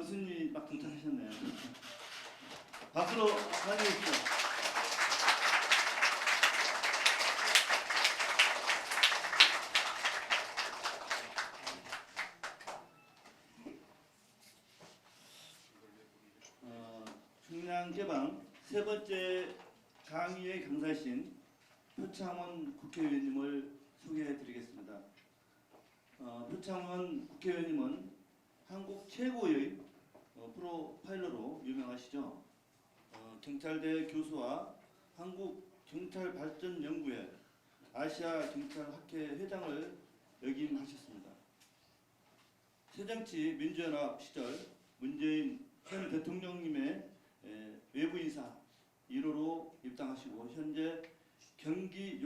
교수님이 막 등장하셨네요. 박수로 환영해 주시죠. 충남개방 세 번째 강의의 강사신 표창원 국회의원님을 소개해 드리겠습니다. 표창원 국회의원님은 한국 최고의 프로파일러로 유명하시죠. 경찰대 교수와 한국경찰발전연구회 아시아경찰학회 회장을 역임하셨습니다. 새정치민주연합 시절 문재인 현 대통령님의 외부인사 1호로 입당하시고 현재 경기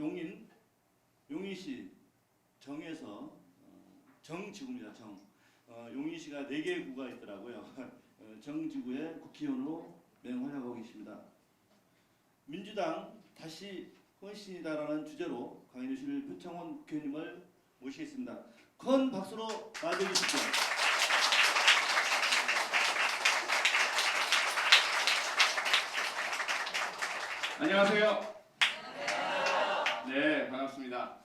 용인시 정에서 정지구입니다. 용인시가 4개의 구가 있더라고요. 정지구의 국회의원으로 맹활약하고 계십니다. 민주당 다시 헌신이다라는 주제로 강의 주실 표창원 국회의원님을 모시겠습니다. 큰 박수로 맞이해주십시오. 안녕하세요. 네, 반갑습니다.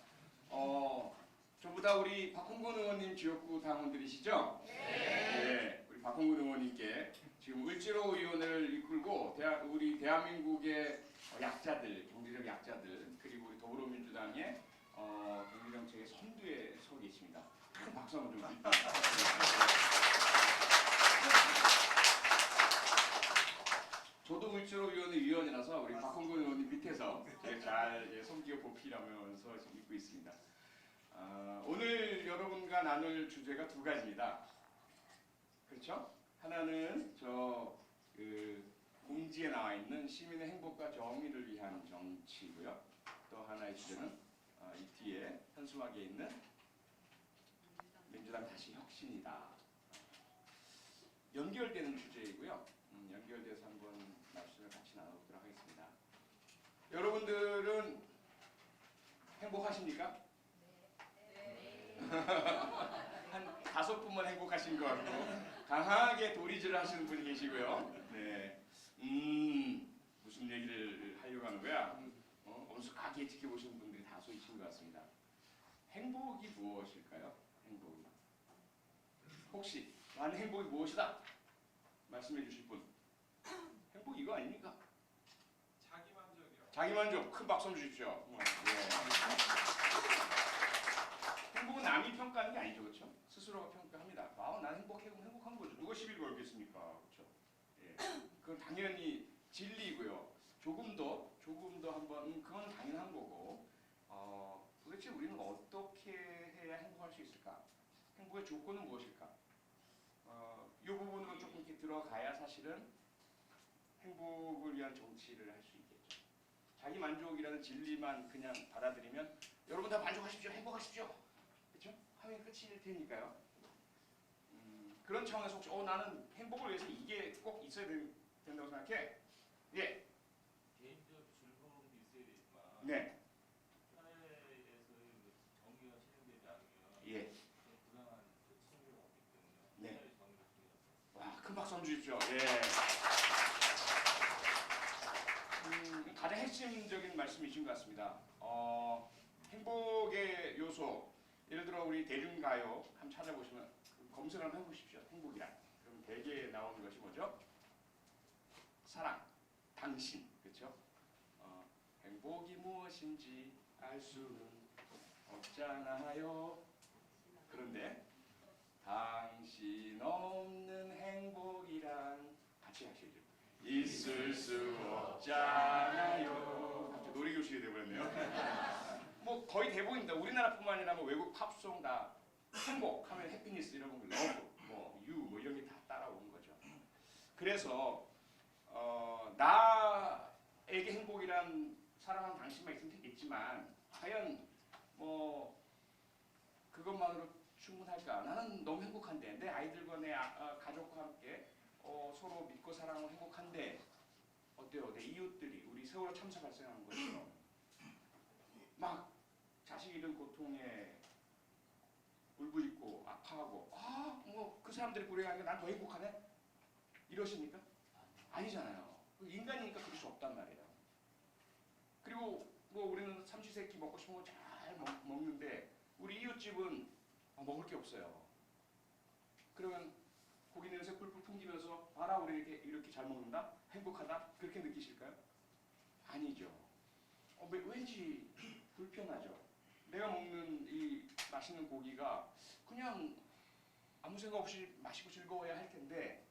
전부 다 우리 박홍근 의원님 지역구 당원들이시죠? 네. 우리 박홍근 의원님께 지금 을지로위원회를 이끌고 우리 대한민국의 약자들, 경제적 약자들, 그리고 우리 더불어민주당의 경제정책의 선두에 서 계십니다. 큰 박수 한번 좀 주십시오. 저도 을지로위원회 위원이라서 우리 박홍근 의원님 밑에서 잘 섬기고 보필하면서 지금 있고 있습니다. 오늘 여러분과 나눌 주제가 두 가지입니다. 그렇죠? 하나는 공지에 나와 있는 시민의 행복과 정의를 위한 정치고요. 또 하나의 주제는 이 뒤에 현수막에 있는 민주당 다시 혁신이다. 연결되는 주제이고요. 연결돼서 한번 말씀을 같이 나눠보도록 하겠습니다. 여러분들은 행복하십니까? 네. 한 5분만 행복하신 것 같고 강하게 도리질을 하시는 분이 계시고요. 네. 무슨 얘기를 하려고 하는 거야? 엄숙하게 지켜보시는 분들이 다수이신 것 같습니다. 행복이 무엇일까요? 행복이. 혹시 나는 행복이 무엇이다? 말씀해 주실 분. 행복 이거 아닙니까? 자기만족이요. 자기만족. 큰 박수 주십시오. 네. 행복은 남이 평가하는 게 아니죠, 그렇죠? 스스로가 평가합니다. 난 행복해, 그럼 행복한 거죠. 누가 시비를 걸겠습니까, 그렇죠? 예. 그건 당연히 진리이고요. 조금 더 한번 그건 당연한 거고. 도대체 우리는 어떻게 해야 행복할 수 있을까? 행복의 조건은 무엇일까? 이 부분으로 조금 이렇게 들어가야 사실은 행복을 위한 정치를 할 수 있겠죠. 자기 만족이라는 진리만 그냥 받아들이면 여러분 다 만족하십시오, 행복하십시오, 그렇죠? 하면 끝일 테니까요. 그런 차원에서 혹시 나는 행복을 위해서 이게 꼭 있어야 된다고 생각해? 예. 개인적 즐거움도 있어야 되지만 네. 사회에서의 정의가 실현되지 않으면 예. 부당한 칭의가 없기 때문에 네. 사회의 정의가 중요합니다. 와, 큰 박수 한번 주십시오. 예. 가장 핵심적인 말씀이신 것 같습니다. 행복의 요소, 예를 들어 우리 대중가요 한번 찾아보시면 검색을 한번 해보십시오. 행복이란. 그럼 대개 나오는 것이 뭐죠? 사랑, 당신, 그렇죠? 행복이 무엇인지 알 수는 없잖아요. 그런데 당신 없는 행복이란 같이 하시죠. 있을 수 없잖아요. 갑자기 놀이교실이 되어버렸네요. 뭐 거의 대부분입니다. 우리나라뿐만 아니라 뭐 외국 팝송 다 행복하면 해피니스 이런 거 러브, 유 이런 게 다 따라오는 거죠. 그래서 나에게 행복이란 사랑하는 당신만 있으면 되겠지만 과연 그것만으로 충분할까? 나는 너무 행복한데 내 아이들과 내 가족과 함께 서로 믿고 사랑하고 행복한데 어때요? 내 이웃들이 우리 세월호 참사 발생하는 것처럼 막 자식 잃은 고통에 울부짖고 아파하고 그 사람들이 불행하니까 난 더 행복하네? 이러십니까? 아니잖아요. 인간이니까 그럴 수 없단 말이에요. 그리고 뭐 우리는 삼시세끼 먹고 싶은 거 잘 먹는데 우리 이웃집은 먹을 게 없어요. 그러면 고기 냄새 뿔뿔 풍기면서 봐라 우리 이렇게 잘 먹는다? 행복하다? 그렇게 느끼실까요? 아니죠. 왠지 불편하죠. 내가 먹는 이 맛있는 고기가 그냥 아무 생각 없이 마시고 즐거워야 할 텐데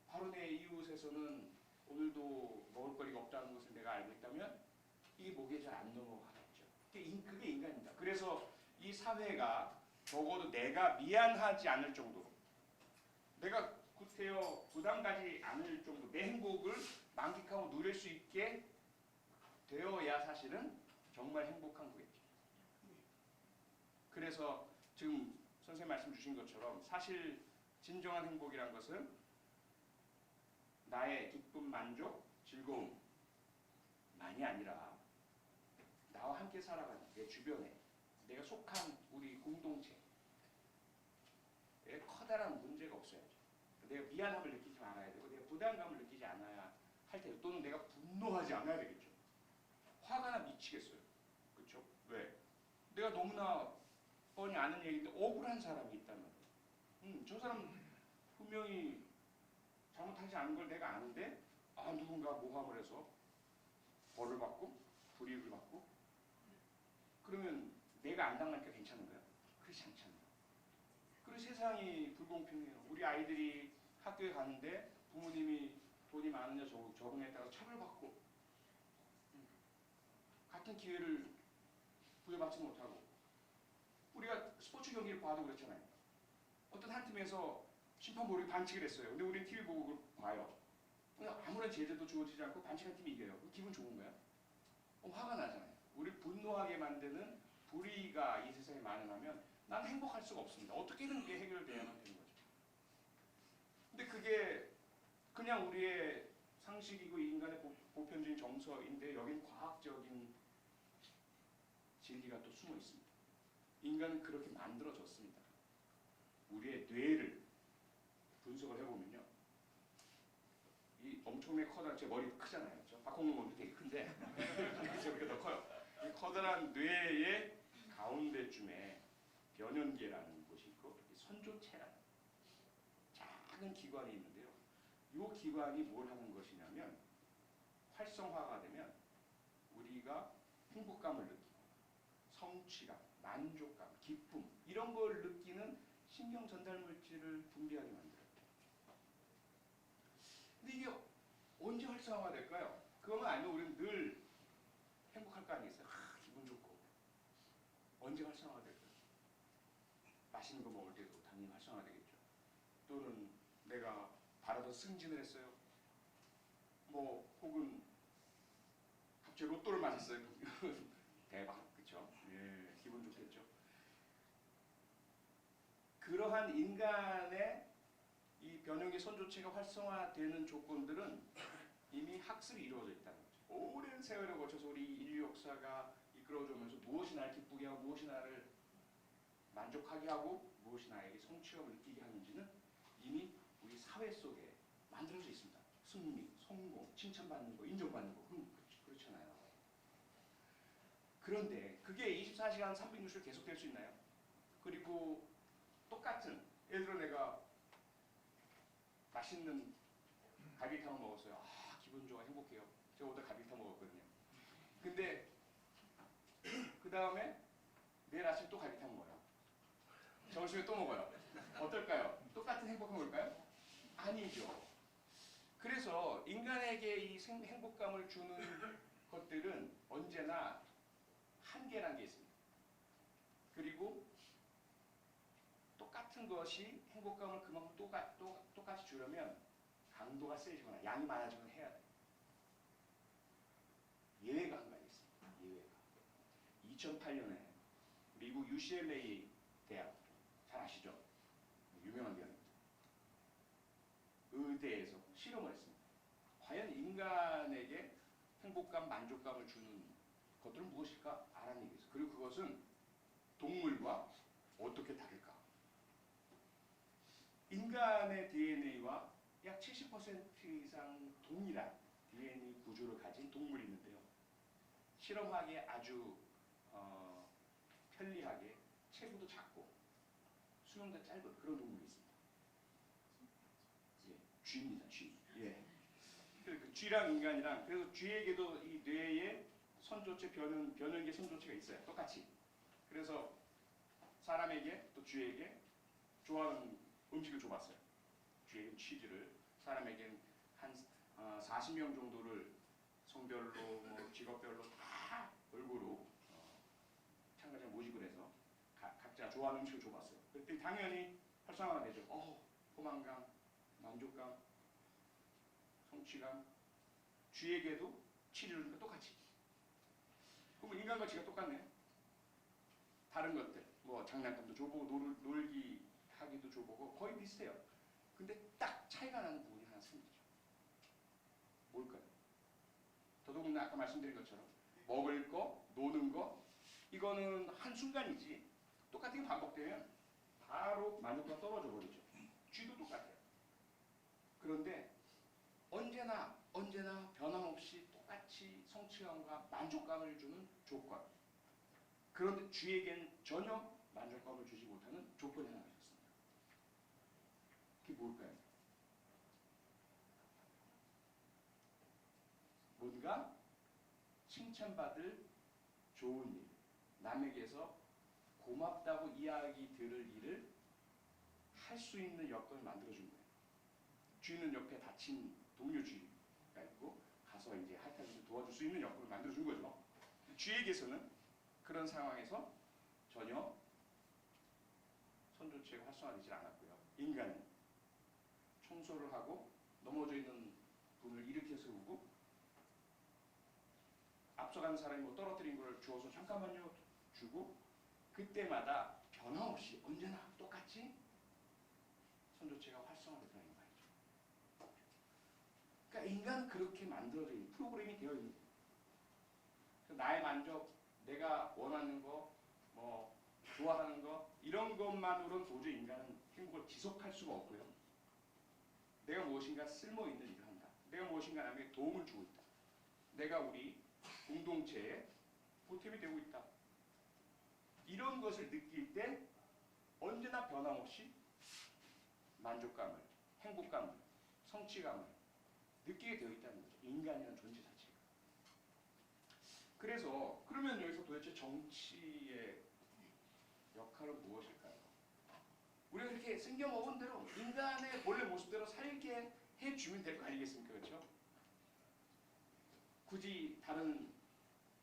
바로 내 이웃에서는 오늘도 먹을거리가 없다는 것을 내가 알고 있다면 이게 목에 잘 안 넘어가겠죠. 그게 인간입니다. 그래서 이 사회가 적어도 내가 미안하지 않을 정도로 내가 구태여 부담 가지 않을 정도 내 행복을 만끽하고 누릴 수 있게 되어야 사실은 정말 행복한 거겠죠. 그래서 지금 선생님 말씀 주신 것처럼 사실 진정한 행복이란 것은 나의 기쁨, 만족, 즐거움만이 아니라 나와 함께 살아가는 내 주변에 내가 속한 우리 공동체에 커다란 문제가 없어야죠. 내가 미안함을 느끼지 말아야 되고 내가 부담감을 느끼지 않아야 할 테고 또는 내가 분노하지 않아야 되겠죠. 화가 나 미치겠어요. 그렇죠? 왜? 내가 너무나 뻔히 아는 얘기인데 억울한 사람이 있다면 저 사람 분명히 잘못하지 않은 걸 내가 아는데 누군가 모함을 해서 벌을 받고 불이익을 받고 그러면 내가 안 당하니까 괜찮은 거야? 그렇지 않잖아요. 그리고 세상이 불공평해요. 우리 아이들이 학교에 가는데 부모님이 돈이 많으냐 적응했다가 처벌받고 같은 기회를 부여받지 못하고 우리가 스포츠 경기를 봐도 그렇잖아요. 어떤 한 팀에서 심판 모르게 반칙을 했어요. 근데 우리는 TV 보고 그걸 봐요. 아무런 제재도 주어지지 않고 반칙한 팀이 이겨요. 기분 좋은 거야? 화가 나잖아요. 우리 분노하게 만드는 불의가 이 세상에 만연하면 난 행복할 수가 없습니다. 어떻게든 그게 해결돼야만 되는 거죠. 근데 그게 그냥 우리의 상식이고 인간의 보편적인 정서인데 여긴 과학적인 진리가 또 숨어 있습니다. 인간은 그렇게 만들어졌습니다. 우리의 뇌를 분석을 해보면요. 이 엄청나게 커다란 제 머리 크잖아요. 저 박홍근 머리 되게 큰데 저보다 더 커요. 이 커다란 뇌의 가운데쯤에 변연계라는 곳이 있고 선조체라는 작은 기관이 있는데요. 이 기관이 뭘 하는 것이냐면 활성화가 되면 우리가 행복감을 느끼고 성취감, 만족감, 기쁨 이런 걸 느끼는 신경 전달 물질을 분비하게 만들어요. 근데 이게 언제 활성화가 될까요? 그거만 아니면 우리는 늘 행복할 거 아니겠어요? 기분 좋고. 언제 활성화가 될까요? 맛있는 거 먹을 때도 당연히 활성화가 되겠죠. 또는 내가 바라던 승진을 했어요. 뭐 혹은 갑자기 로또를 맞았어요. 대박, 그렇죠? 예, 기분 좋겠죠. 그러한 인간의 이 변형의 선조체가 활성화되는 조건들은 이미 학습이 이루어져 있다는 거죠. 오랜 세월을 거쳐서 우리 인류 역사가 이끌어주면서 무엇이 나를 기쁘게 하고 무엇이 나를 만족하게 하고 무엇이 나에게 성취감을 느끼게 하는지는 이미 우리 사회 속에 만들어져 있습니다. 승리, 성공, 칭찬받는 거, 인정받는 거 그렇잖아요. 그런데 그게 24시간 360일 계속될 수 있나요? 그리고 똑같은 예를 들어 내가 맛있는 갈비탕을 먹었어요. 기분 좋아 행복해요. 제가 오늘 갈비탕 먹었거든요. 근데 그 다음에 내일 아침 또 갈비탕 먹어요. 점심에 또 먹어요. 어떨까요? 똑같은 행복한 걸까요? 아니죠. 그래서 인간에게 이 행복감을 주는 것들은 언제나 한계라는 게 있습니다. 그리고 똑같은 것이 행복감을 그만큼 똑같이 주려면 강도가 세지거나 양이 많아지거나 해야 돼요. 예외가 한 가지 있습니다. 예외가. 2008년에 미국 UCLA 대학, 잘 아시죠? 유명한 대학입니다. 의대에서 실험을 했습니다. 과연 인간에게 행복감, 만족감을 주는 것들은 무엇일까? 알아내기 위해서. 그리고 그것은 동물과 어떻게 다를까? 인간의 DNA와 약 70% 이상 동일한 DNA 구조를 가진 동물이 있는데요. 실험하기에 아주 편리하게 체구도 작고 수명도 짧은 그런 동물이 있습니다. 예, 쥐입니다. 쥐. 예. 그 쥐랑 인간이랑 그래서 쥐에게도 이 뇌에 선조체 변형계 선조체가 있어요. 똑같이. 그래서 사람에게 또 쥐에게 좋아하는 음식을 줘봤어요. 쥐에게는 치즈를, 사람에게는 한 40명 정도를 성별로 뭐 직업별로 다 골고루 참가자 모집을 해서 각자 좋아하는 음식을 줘봤어요. 그랬더니 당연히 활성화가 되죠. 포만감, 만족감, 성취감. 쥐에게도 치즈를 주니까 똑같이. 그럼 인간과 쥐가 똑같네. 다른 것들, 뭐 장난감도 줘보고 놀기 하기도 줘보고 거의 비슷해요. 근데 딱 차이가 나는 부분이 하나 생기죠. 뭘까요? 더더군다나 아까 말씀드린 것처럼 먹을 거, 노는 거 이거는 한순간이지 똑같은 게 반복되면 바로 만족도가 떨어져 버리죠. 쥐도 똑같아요. 그런데 언제나 변함없이 똑같이 성취감과 만족감을 주는 조건. 그런데 쥐에겐 전혀 만족감을 주지 못하는 조건이 하나 있었습니다. 그게 뭘까요? 뭔가 칭찬받을 좋은 일, 남에게서 고맙다고 이야기 들을 일을 할 수 있는 여건을 만들어준 거예요. 쥐는 옆에 다친 동료 쥐가 있고 가서 이제 핥아서 도와줄 수 있는 여건을 만들어준 거죠. 쥐에게서는 그런 상황에서 전혀 선조체가 활성화되지 않았고요. 인간은 청소를 하고 넘어져 있는 분을 일으켜 세우고 앞서가는 사람이 뭐 떨어뜨린 걸 주워서 잠깐만요 주고 그때마다 변함없이 언제나 똑같이 선조체가 활성화되더라는 말이죠. 그러니까 인간은 그렇게 만들어져 있는 프로그램이 되어 있는 거예요. 나의 만족, 내가 원하는 거, 뭐 좋아하는 거 이런 것만으로는 도저히 인간은 행복을 지속할 수가 없고요. 내가 무엇인가 쓸모있는 일을 한다. 내가 무엇인가 남에게 도움을 주고 있다. 내가 우리 공동체에 보탬이 되고 있다. 이런 것을 느낄 때 언제나 변함없이 만족감을, 행복감을, 성취감을 느끼게 되어 있다는 거죠. 인간이라는 존재 자체가. 그래서 그러면 여기서 도대체 정치의 역할은 무엇일까요? 우리가 이렇게 생겨먹은 대로 인간의 본래 모습대로 살게 해주면 될 거 아니겠습니까? 그렇죠? 굳이 다른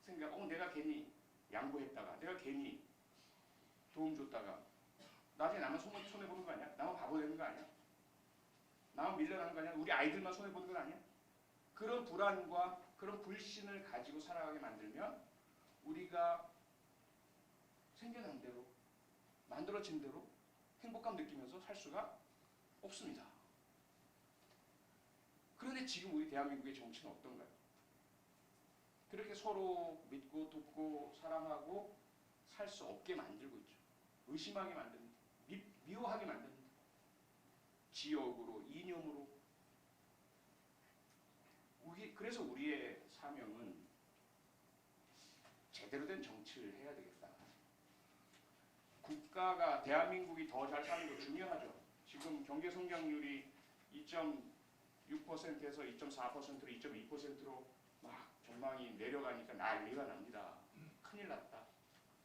생각, 내가 괜히 양보했다가 내가 괜히 도움 줬다가 나중에 나만 손해보는 거 아니야? 나만 바보 되는 거 아니야? 나만 밀려나는 거 아니야? 우리 아이들만 손해보는 건 아니야? 그런 불안과 그런 불신을 가지고 살아가게 만들면 우리가 생겨난 대로 만들어진 대로 행복감 느끼면서 살 수가 없습니다. 그런데 지금 우리 대한민국의 정치는 어떤가요? 그렇게 서로 믿고 돕고 사랑하고 살 수 없게 만들고 있죠. 의심하게 만듭니다. 미워하게 만듭니다. 지역으로, 이념으로. 그래서 우리의 사명은 제대로 된 정치를 해야 되겠다. 국가가, 대한민국이 더 잘 사는 거 중요하죠. 지금 경제 성장률이 2.6%에서 2.4%로 2.2%로 막 전망이 내려가니까 난리가 납니다. 큰일 났다.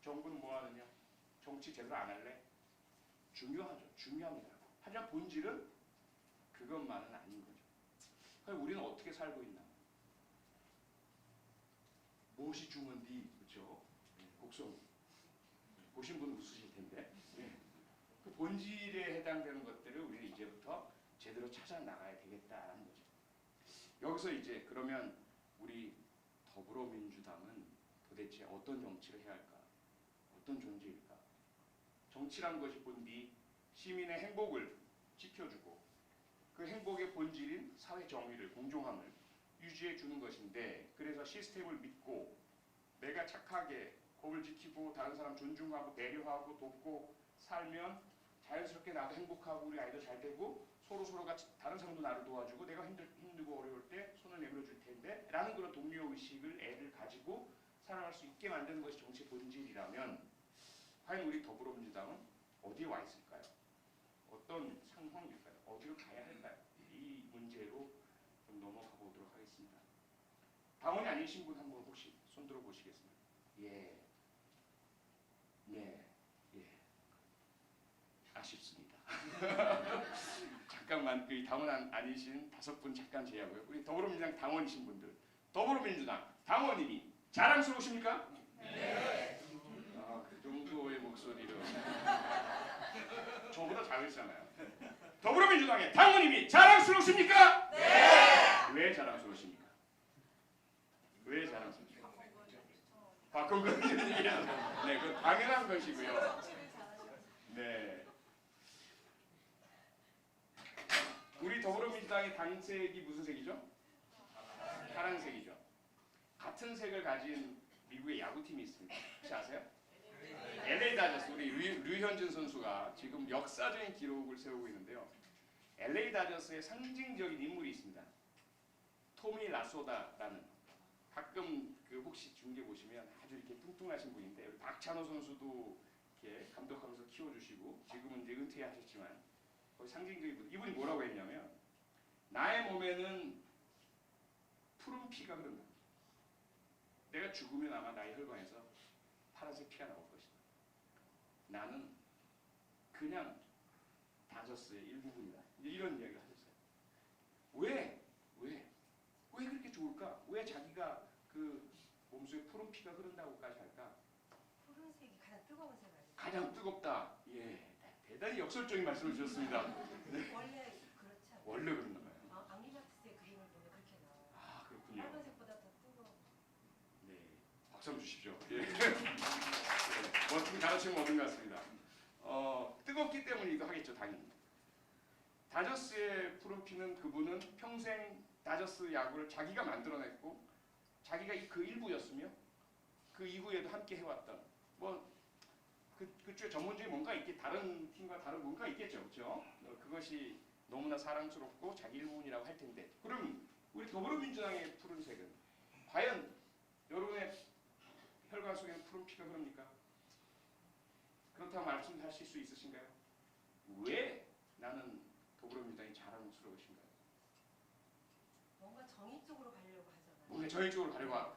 정부는 뭐 하느냐? 정치 제대로 안 할래? 중요하죠. 중요합니다. 하지만 본질은 그것만은 아닌 거죠. 그럼 우리는 어떻게 살고 있나? 무엇이 중헌디? 그렇죠? 곡성 보신 분 웃으실 텐데. 그 본질에 해당되는 것들을 우리는 이제부터 제대로 찾아 나가야 되겠다는 거죠. 여기서 이제 그러면 우리 더불어민주당은 도대체 어떤 정치를 해야 할까? 어떤 존재일까? 정치란 것이 본디 시민의 행복을 지켜주고 그 행복의 본질인 사회 정의를, 공정함을 유지해 주는 것인데, 그래서 시스템을 믿고 내가 착하게 법을 지키고 다른 사람 존중하고 배려하고 돕고 살면 자연스럽게 나도 행복하고 우리 아이도 잘 되고 서로가 다른 사람도 나를 도와주고 내가 힘들고 어려울 때 손을 내밀어 줄 텐데 라는 그런 동료 의식을 애를 가지고 살아갈 수 있게 만드는 것이 정치의 본질이라면 과연 우리 더불어민주당은 어디에 와 있을까요? 어떤 상황일까요? 어디로 가야 할까요? 이 문제로 좀 넘어가 보도록 하겠습니다. 당원이 아니신 분 한 분 혹시 손 들어 보시겠습니까? 예. 네. 예. 아쉽습니다. 잠깐만 그 당원 아니신 5분 잠깐 제외하고요. 우리 더불어민주당 당원이신 분들, 더불어민주당 당원님이 자랑스러우십니까? 네. 그 정도의 목소리로 저보다 작으시잖아요. 더불어민주당의 당원님이 자랑스러우십니까? 네. 왜 자랑스러우십니까? 왜 자랑스러우십니까? 박홍근 의원님이요. 네, 그 당연한 것이고요. 네. 우리 더불어민주당의 당색이 무슨 색이죠? 파란색이죠. 같은 색을 가진 미국의 야구팀이 있습니다. 혹시 아세요? LA 다저스. 우리 류현진 선수가 지금 역사적인 기록을 세우고 있는데요. LA 다저스의 상징적인 인물이 있습니다. 토미 라소다라는 가끔 그 혹시 중계 보시면 아주 이렇게 뚱뚱하신 분인데 우리 박찬호 선수도 이렇게 감독하면서 키워주시고 지금은 이제 은퇴하셨지만 거의 상징적인 분. 이분이 뭐라고 했냐면 나의 몸에는 푸른 피가 흐른다. 내가 죽으면 아마 나의 혈관에서 파란색 피가 나올 것이다. 나는 그냥 다저스의 일부분이다. 이런 이야기를 하셨어요. 왜 그렇게 좋을까? 왜 자기가 그 몸속에 푸른 피가 흐른다고까지 할까? 푸른색이 가장 뜨거운 색 아니에요? 가장 뜨겁다. 예, 대단히 역설적인 말씀을 주셨습니다. 네. 원래 그렇지 않아요? 원래 그런가 봐요. 앙리마티스의 그림을 보면 그렇게 나와요. 아, 그렇군요. 빨간색보다 더 뜨거워. 네, 박수 한번 주십시오. 예. 멋진 가르침을 얻은 것 같습니다. 뜨겁기 때문이기도 하겠죠, 당연히. 다저스의 푸른 피는 그분은 평생 다저스 야구를 자기가 만들어냈고 자기가 그 일부였으며 그 이후에도 함께 해왔던 그쪽에 전문적인 뭔가 있겠 다른 팀과 다른 뭔가 있겠죠, 그렇죠? 그것이 너무나 사랑스럽고 자기 일부분이라고 할 텐데 그럼 우리 더불어민주당의 푸른색은 과연 여러분의 혈관 속에는 푸른 피가 흐릅니까? 그렇다고 말씀하실 수 있으신가요? 왜 나는 더불어민주당이 자랑스러우신가요? 뭔가 정의 쪽으로 가려고 하잖아요. 뭔가 저희쪽으로 가려고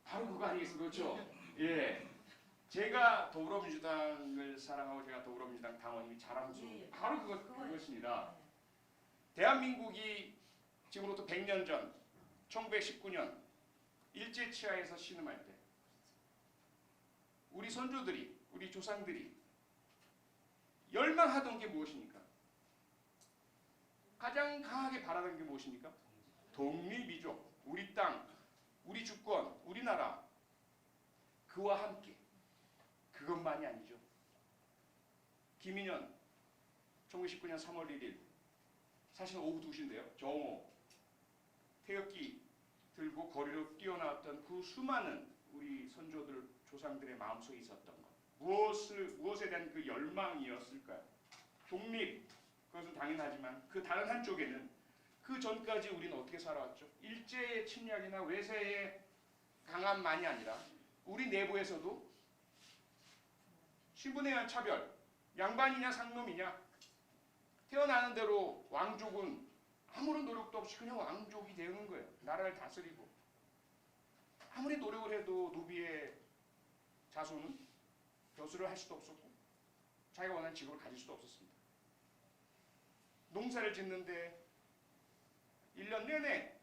바로 그거 아니겠습니까? 그렇죠? 예. 제가 더불어민주당을 사랑하고 제가 더불어민주당 당원님이 자랑스러운 예. 바로 그것입니다. 네. 대한민국이 지금으로부터 100년 전 1919년 일제치하에서 신음할 때 우리 선조들이 우리 조상들이 열망하던 게 무엇입니까? 가장 강하게 바라던 게 무엇입니까? 독립이죠. 우리 땅, 우리 주권, 우리나라 그와 함께 그것만이 아니죠. 김인현 1919년 3월 1일 사실 오후 2시인데요. 정오 태극기 들고 거리로 뛰어나왔던 그 수많은 우리 선조들 조상들의 마음속에 있었던 것 무엇에 대한 그 열망이었을까요? 독립 그것은 당연하지만 그 다른 한쪽에는 그 전까지 우리는 어떻게 살아왔죠? 일제의 침략이나 외세의 강함만이 아니라 우리 내부에서도 신분에 의한 차별, 양반이냐 상놈이냐 태어나는 대로 왕족은 아무런 노력도 없이 그냥 왕족이 되는 거예요. 나라를 다스리고 아무리 노력을 해도 노비의 자손은 벼슬을 할 수도 없었고 자기가 원하는 직업을 가질 수도 없었습니다. 농사를 짓는데 1년 내내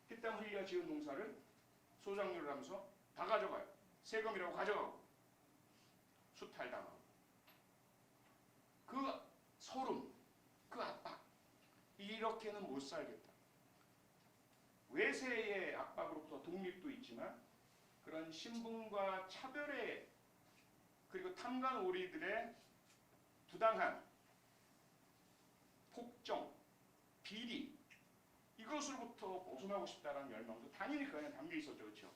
피땀 흘려 지은 농사를 소작료를 하면서 다 가져가요. 세금이라고 가져가고 수탈당하고 그 소름, 그 압박 이렇게는 못 살겠다. 외세의 압박으로부터 독립도 있지만 그런 신분과 차별의 그리고 탐관오리들의 부당한 폭정, 비리 이것으로부터 벗어나고 싶다는 열망도 당연히 그 안에 담겨 있었죠. 그렇죠?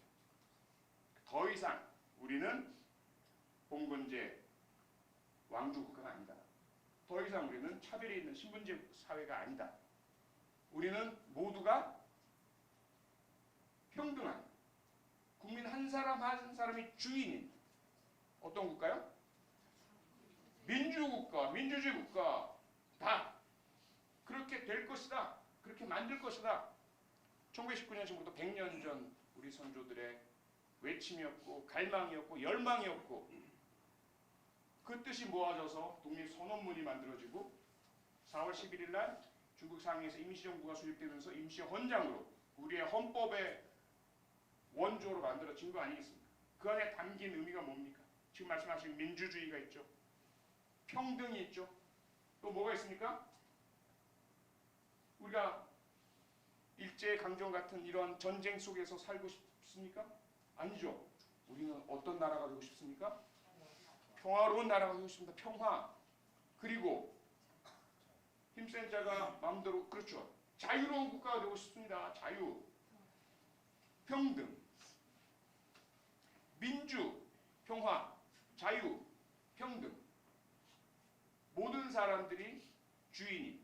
더 이상 우리는 봉건제 왕조 국가가 아니다. 더 이상 우리는 차별이 있는 신분제 사회가 아니다. 우리는 모두가 평등한 국민 한 사람 한 사람이 주인인 어떤 국가요? 민주국가, 민주주의 국가. 다 그렇게 될 것이다. 그렇게 만들 것이다. 1919년쯤부터 100년 전 우리 선조들의 외침이었고 갈망이었고 열망이었고 그 뜻이 모아져서 독립선언문이 만들어지고 4월 11일 날 중국 상해에서 임시정부가 수립되면서 임시헌장으로 우리의 헌법의 원조로 만들어진 거 아니겠습니까? 그 안에 담긴 의미가 뭡니까? 지금 말씀하신 민주주의가 있죠. 평등이 있죠. 또 뭐가 있습니까? 우리가 일제강점 같은 이런 전쟁 속에서 살고 싶습니까? 아니죠. 우리는 어떤 나라가 되고 싶습니까? 평화로운 나라가 되고 싶습니다. 평화. 그리고 힘센 자가 마음대로 그렇죠. 자유로운 국가가 되고 싶습니다. 자유. 평등. 민주. 평화. 자유. 평등. 모든 사람들이 주인이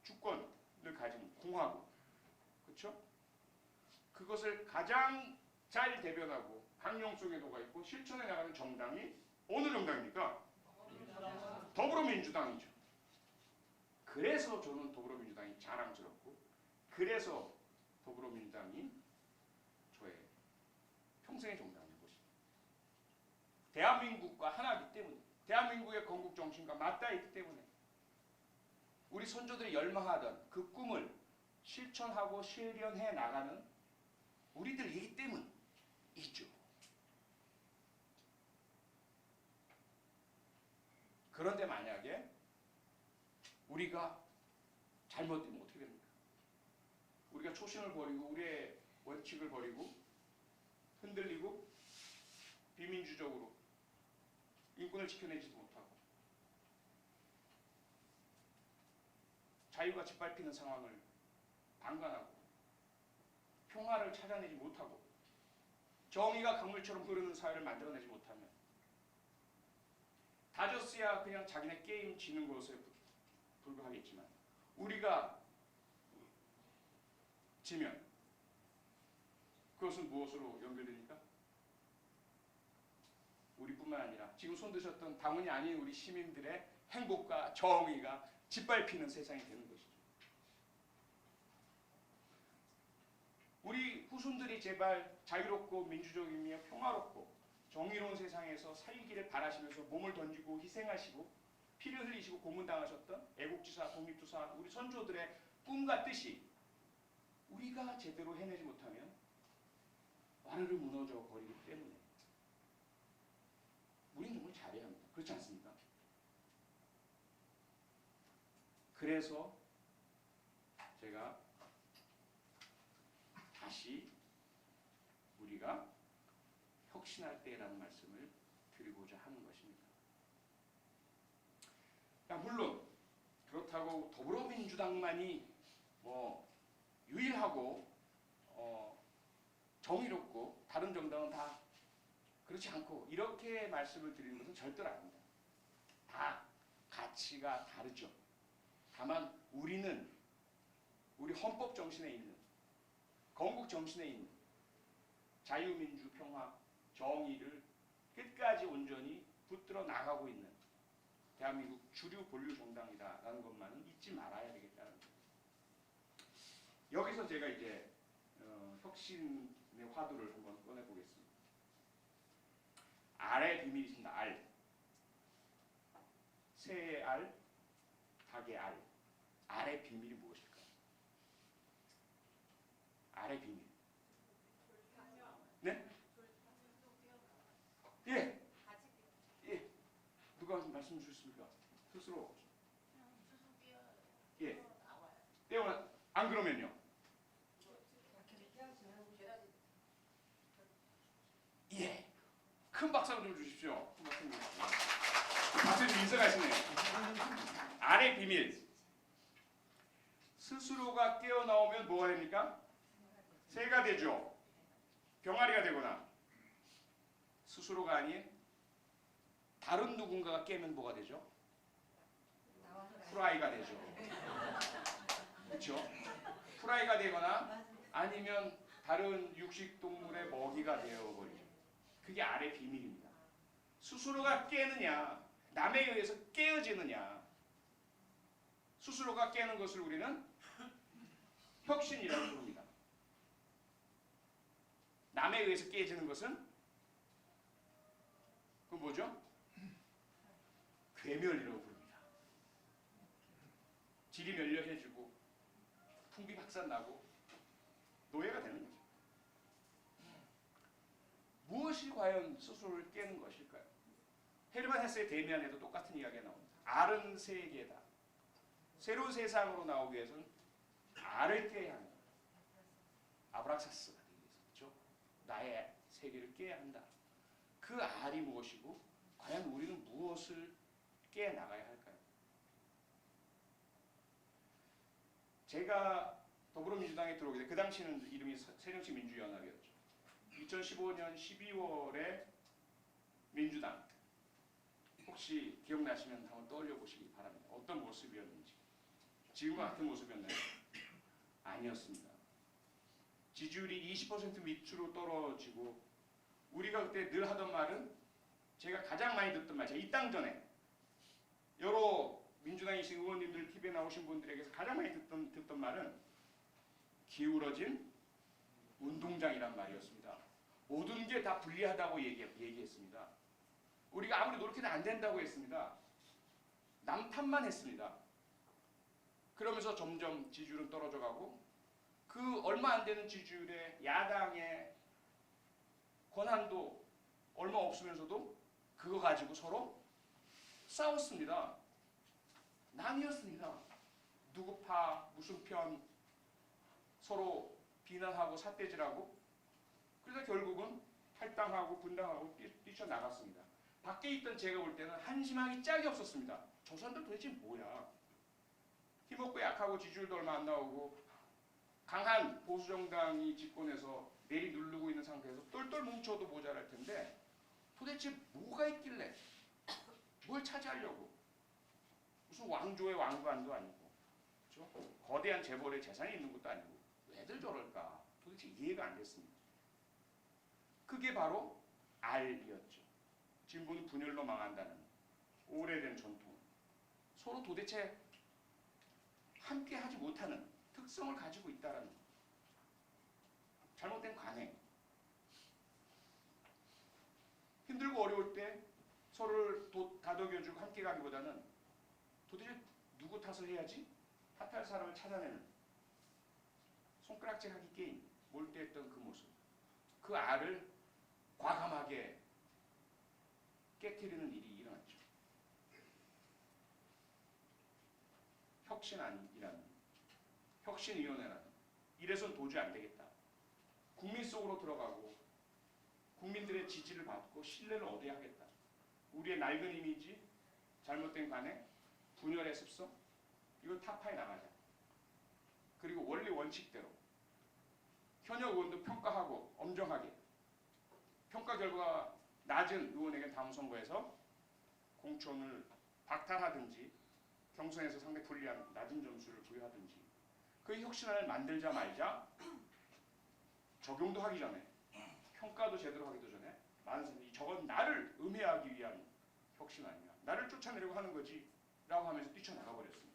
주권을 가진 공화국. 그렇죠? 그것을 가장 잘 대변하고 강령 속에 녹아 있고 실천해 나가는 정당이 어느 정당입니까? 더불어민주당이죠. 그래서 저는 더불어민주당이 자랑스럽고 그래서 더불어민주당이 저의 평생의 정당인 것입니다. 대한민국과 하나이기 때문에 대한민국의 건국 정신과 맞닿아 있기 때문에 우리 선조들이 열망하던 그 꿈을 실천하고 실현해 나가는 우리들이기 때문이죠. 그런데 만약에 우리가 잘못되면 어떻게 됩니까? 우리가 초심을 버리고 우리의 원칙을 버리고 흔들리고 비민주적으로 인권을 지켜내지도 못하고 자유가 짓밟히는 상황을 방관하고 평화를 찾아내지 못하고 정의가 강물처럼 흐르는 사회를 만들어내지 못하면 다저스야 그냥 자기네 게임 지는 것에 불과하겠지만 우리가 지면 그것은 무엇으로 연결됩니까? 우리뿐만 아니라 지금 손드셨던 당원이 아닌 우리 시민들의 행복과 정의가 짓밟히는 세상이 되는 것이죠. 우리 후손들이 제발 자유롭고 민주적이며 평화롭고 정의로운 세상에서 살기를 바라시면서 몸을 던지고 희생하시고 피를 흘리시고 고문당하셨던 애국지사, 독립투사 우리 선조들의 꿈과 뜻이 우리가 제대로 해내지 못하면 와르르 무너져 버리기 때문에 우리는 정말 잘해야 합니다. 그렇지 않습니까? 그래서 제가 다시 우리가 혁신할 때라는 말씀을 드리고자 하는 것입니다. 물론 그렇다고 더불어민주당만이 유일하고 정의롭고 다른 정당은 다 그렇지 않고 이렇게 말씀을 드리는 것은 절대로 아닙니다. 다 가치가 다르죠. 다만 우리는 우리 헌법 정신에 있는 건국 정신에 있는 자유, 민주, 평화, 정의를 끝까지 온전히 붙들어 나가고 있는 대한민국 주류 본류 정당이다라는 것만은 잊지 말아야 되겠다는 거예요. 여기서 제가 이제 혁신의 화두를 한번 꺼내보겠습니다. 알의 비밀이 있습니다. 알. 새의 알, 닭의 알. 알의 비밀이 무엇일까요? 알의 비밀. 네? 예. 예. 누가 말씀 주셨습니까? 스스로. 예. 떼어나. 안 그러면요? 예. 큰 박수 좀 주십시오. 큰 박수 좀 주십시오. 박수 좀 인정하시네요. 알의 비밀. 스스로가 깨어나오면 뭐가 됩니까? 새가 되죠. 병아리가 되거나 스스로가 아닌 다른 누군가가 깨면 뭐가 되죠? 프라이가 되죠. 그렇죠? 프라이가 되거나 맞아요. 아니면 다른 육식 동물의 먹이가 되어버리죠. 그게 알의 비밀입니다. 스스로가 깨느냐, 남에 의해서 깨어지느냐. 스스로가 깨는 것을 우리는 혁신이라고 부릅니다. 남에 의해서 깨지는 것은 그 뭐죠? 괴멸이라고 부릅니다. 질이 멸렬해지고 풍비박산나고 노예가 되는 거죠. 무엇이 과연 스스로를 깨는 것일까요? 헤르만 헤세의 데미안에도 똑같은 이야기가 나옵니다. 알은 세계다. 새로운 세상으로 나오기 위해서는 알을 깨야 한다. 아브락사스가 되기 위해서, 그렇죠? 나의 세계를 깨야 한다. 그 알이 무엇이고 과연 우리는 무엇을 깨 나가야 할까요? 제가 더불어민주당에 들어오게 돼 그 당시는 이름이 새정치민주연합이었죠. 2015년 12월에 민주당 혹시 기억나시면 한번 떠올려 보시기 바랍니다. 어떤 모습이었는지. 지금과 같은 모습이었나요? 아니었습니다. 지지율이 20% 밑으로 떨어지고 우리가 그때 늘 하던 말은 제가 가장 많이 듣던 말, 제가 입당 전에 여러 민주당이신 의원님들 TV에 나오신 분들에게서 가장 많이 듣던 말은 기울어진 운동장이란 말이었습니다. 모든 게 다 불리하다고 얘기했습니다. 우리가 아무리 노력해도 안 된다고 했습니다. 남탓만 했습니다. 그러면서 점점 지지율은 떨어져 가고 그 얼마 안 되는 지지율에 야당의 권한도 얼마 없으면서도 그거 가지고 서로 싸웠습니다. 나뉘었습니다. 누구 파, 무슨 편 서로 비난하고 삿대질하고 그래서 결국은 탈당하고 분당하고 뛰쳐나갔습니다. 밖에 있던 제가 볼 때는 한심하기 짝이 없었습니다. 저 사람들 도대체 뭐야. 힘없고 약하고 지지율도 얼마 안 나오고 강한 보수정당이 집권해서 내리 누르고 있는 상태에서 똘똘 뭉쳐도 모자랄 텐데 도대체 뭐가 있길래 뭘 차지하려고 무슨 왕조의 왕관도 아니고 그렇죠? 거대한 재벌의 재산이 있는 것도 아니고 왜들 저럴까 도대체 이해가 안 됐습니다. 그게 바로 알이었죠. 진보는 분열로 망한다는 오래된 전통. 서로 도대체 함께 하지 못하는 특성을 가지고 있다는 잘못된 관행. 힘들고 어려울 때 서로를 다독여주고 함께 가기보다는 도대체 누구 탓을 해야지? 탓할 사람을 찾아내는 손가락질하기 게임 몰두했던 그 모습. 그 알을 과감하게 깨트리는 일이 일어났죠. 혁신이라는 혁신위원회라는 이래선 도저히 안 되겠다. 국민 속으로 들어가고 국민들의 지지를 받고 신뢰를 얻어야 하겠다. 우리의 낡은 이미지, 잘못된 관행, 분열의 습성 이걸 타파해 나가자. 그리고 원리 원칙대로 현역 의원도 평가하고 엄정하게 평가 결과가 낮은 의원에게 다음 선거에서 공천을 박탈하든지 경선에서 상당히 불리한 낮은 점수를 부여하든지 그 혁신안을 만들자 말자 적용도 하기 전에 평가도 제대로 하기도 전에 많은 사람들이 저건 나를 음해하기 위한 혁신 아니냐 나를 쫓아내려고 하는 거지 라고 하면서 뛰쳐나가 버렸습니다.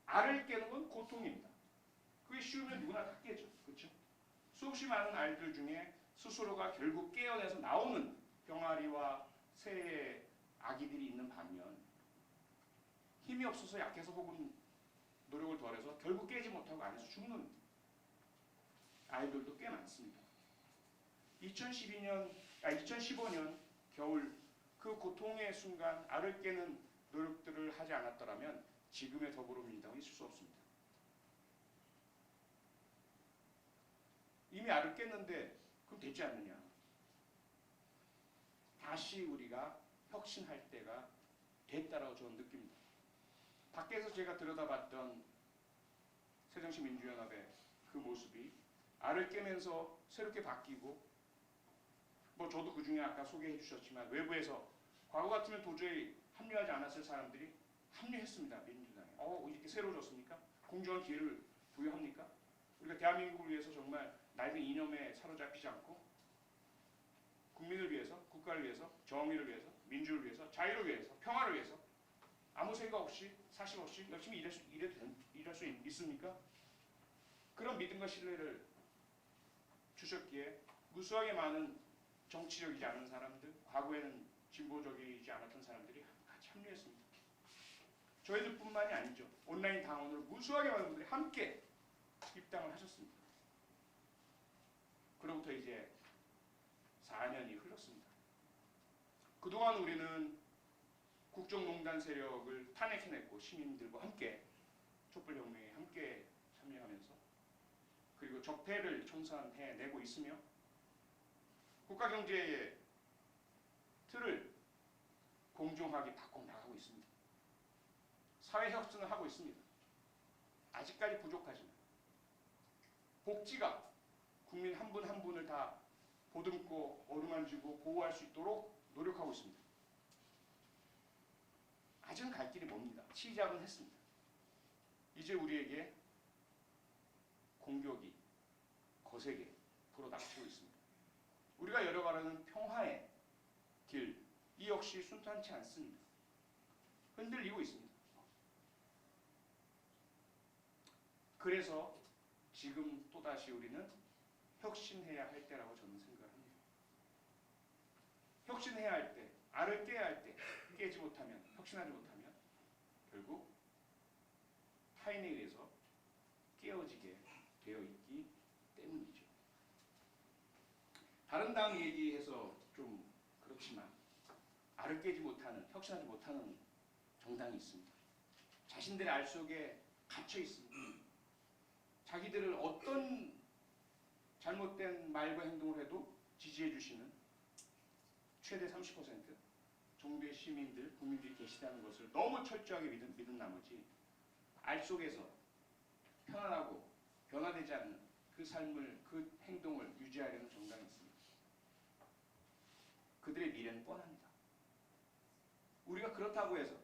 알을 깨는 건 고통입니다. 그게 쉬우면 누구나 다 깨죠. 그렇죠? 수없이 많은 알들 중에 스스로가 결국 깨어내서 나오는 병아리와 새의 아기들이 있는 반면 힘이 없어서 약해서 혹은 노력을 덜해서 결국 깨지 못하고 안에서 죽는 아이들도 꽤 많습니다. 2015년 겨울 그 고통의 순간 알을 깨는 노력들을 하지 않았더라면 지금의 더불어민주당은 있을 수 없습니다. 이미 알을 깼는데 그럼 되지 않느냐. 다시 우리가 혁신할 때가 됐다라고 저는 느낍니다. 밖에서 제가 들여다봤던 새정치민주연합의 그 모습이 알을 깨면서 새롭게 바뀌고 뭐 저도 그중에 아까 소개해 주셨지만 외부에서 과거 같으면 도저히 합류하지 않았을 사람들이 합류했습니다. 민주당에. 이렇게 새로워졌습니까? 공정한 기회를 부여합니까? 우리가 대한민국을 위해서 정말 낡은 이념에 사로잡히지 않고 국민을 위해서, 국가를 위해서, 정의를 위해서, 민주를 위해서, 자유를 위해서, 평화를 위해서 아무 생각 없이 사심 없이 열심히 일할 수 있습니까? 그런 믿음과 신뢰를 주셨기에 무수하게 많은 정치적이지 않은 사람들, 과거에는 진보적이지 않았던 사람들이 같이 합류했습니다. 저희들뿐만이 아니죠. 온라인 당원으로 무수하게 많은 분들이 함께 입당을 하셨습니다. 그로부터 이제 4년이 흘렀습니다. 그동안 우리는 국정농단 세력을 탄핵해냈고 시민들과 함께 촛불혁명에 함께 참여하면서 그리고 적폐를 청산해내고 있으며 국가경제의 틀을 공정하게 바꿔나가고 있습니다. 사회혁신을 하고 있습니다. 아직까지 부족하지만 복지가 국민 한 분 한 분을 다 보듬고 어루만지고 보호할 수 있도록 노력하고 있습니다. 아직은 갈 길이 멉니다. 시작은 했습니다. 이제 우리에게 공격이 거세게 불어닥치고 있습니다. 우리가 열어가려는 평화의 길, 이 역시 순탄치 않습니다. 흔들리고 있습니다. 그래서 지금 또다시 우리는 혁신해야 할 때라고 저는 생각합니다. 혁신해야 할 때, 알을 깨야 할 때 깨지 못하면, 혁신하지 못하면 결국 타인에 의해서 깨어지게 되어 있기 때문이죠. 다른 당 얘기해서 좀 그렇지만 알을 깨지 못하는, 혁신하지 못하는 정당이 있습니다. 자신들의 알 속에 갇혀 있습니다. 자기들을 어떤 잘못된 말과 행동을 해도 지지해 주시는 최대 30% 정도의 시민들, 국민들이 계시다는 것을 너무 철저하게 믿은 나머지 알 속에서 편안하고 변화되지 않는 그 삶을, 그 행동을 유지하려는 정당이 있습니다. 그들의 미래는 뻔합니다. 우리가 그렇다고 해서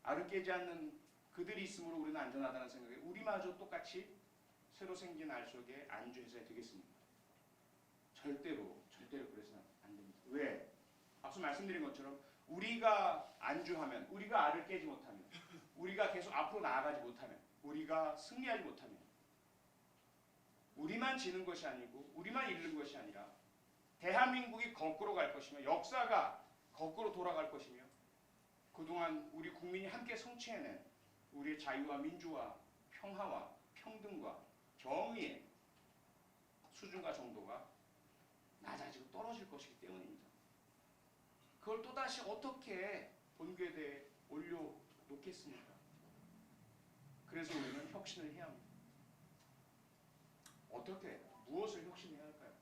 알을 깨지 않는 그들이 있으므로 우리는 안전하다는 생각에 우리마저 똑같이 새로 생긴 알 속에 안주해서 되겠습니까? 절대로 그래서는 안 됩니다. 왜? 앞서 말씀드린 것처럼 우리가 안주하면, 우리가 알을 깨지 못하면, 우리가 계속 앞으로 나아가지 못하면, 우리가 승리하지 못하면 우리만 지는 것이 아니고 우리만 잃는 것이 아니라 대한민국이 거꾸로 갈 것이며 역사가 거꾸로 돌아갈 것이며 그동안 우리 국민이 함께 성취해낸 우리의 자유와 민주와 평화와 평등과 정의의 수준과 정도가 낮아지고 떨어질 것이기 때문입니다. 그걸 또다시 어떻게 본궤대에 올려놓겠습니까? 그래서 우리는 혁신을 해야 합니다. 어떻게, 무엇을 혁신해야 할까요?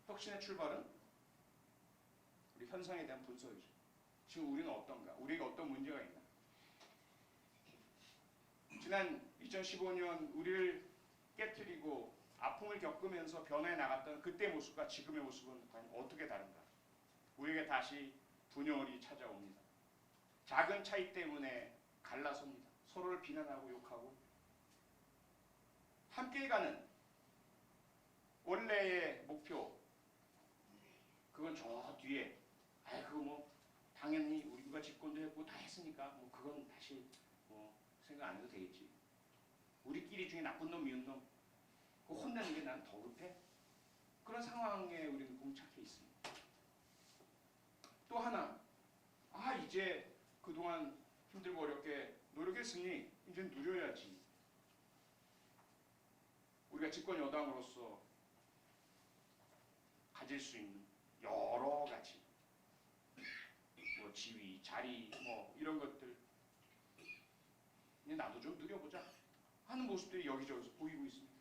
혁신의 출발은 우리 현상에 대한 분석이죠. 지금 우리는 어떤가? 우리에게 어떤 문제가 있나? 지난 2015년 우리를 깨트리고 아픔을 겪으면서 변화해 나갔던 그때 모습과 지금의 모습은 과연 어떻게 다른가? 우리에게 다시 분열이 찾아옵니다. 작은 차이 때문에 갈라섭니다. 서로를 비난하고 욕하고 함께 가는 원래의 목표 그건 저 뒤에 그거 뭐 당연히 우리가 집권도 했고 다 했으니까 뭐 그건 다시 뭐 생각 안 해도 되겠지. 우리끼리 중에 나쁜 놈 미운 놈 그거 혼내는 게 난 더 급해. 그런 상황에 우리는 봉착해 있습니다. 또 하나 이제 그동안 힘들고 어렵게 노력했으니 이제 누려야지. 우리가 집권 여당으로서 가질 수 있는 여러 가지 뭐 지위, 자리 뭐 이런 것들 이제 나도 좀 누려보자 하는 모습들이 여기저기서 보이고 있습니다.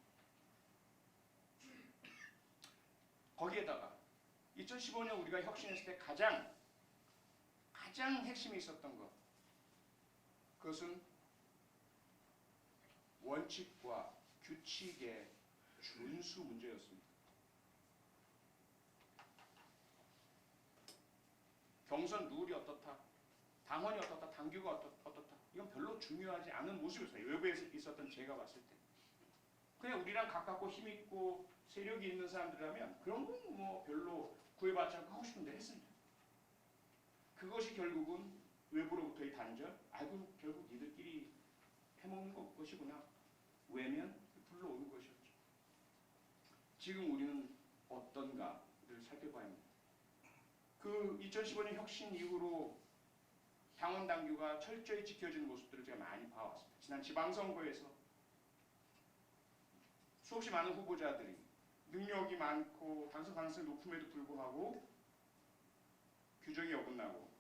거기에다가 2015년 우리가 혁신했을 때 가장 핵심이 있었던 것 그것은 원칙과 규칙의 준수 문제였습니다. 경선 룰이 어떻다, 당원이 어떻다, 당규가 어떻다, 이건 별로 중요하지 않은 모습이었어요. 외부에서 있었던 제가 봤을 때. 그냥 우리랑 가깝고 힘있고 세력이 있는 사람들이라면 그런 건 뭐 별로 구애받지 않고 하고 싶은 대로 했습니다. 그것이 결국은 외부로부터의 단절, 아이고 결국 니들끼리 해먹는 것이구나, 외면 불러오는 것이었죠. 지금 우리는 어떤가를 살펴봐야 합니다. 그 2015년 혁신 이후로 당원 당규가 철저히 지켜지는 모습들을 제가 많이 봐왔습니다. 지난 지방선거에서 수없이 많은 후보자들이 능력이 많고 당선 가능성이 높음에도 불구하고 규정이 어긋나고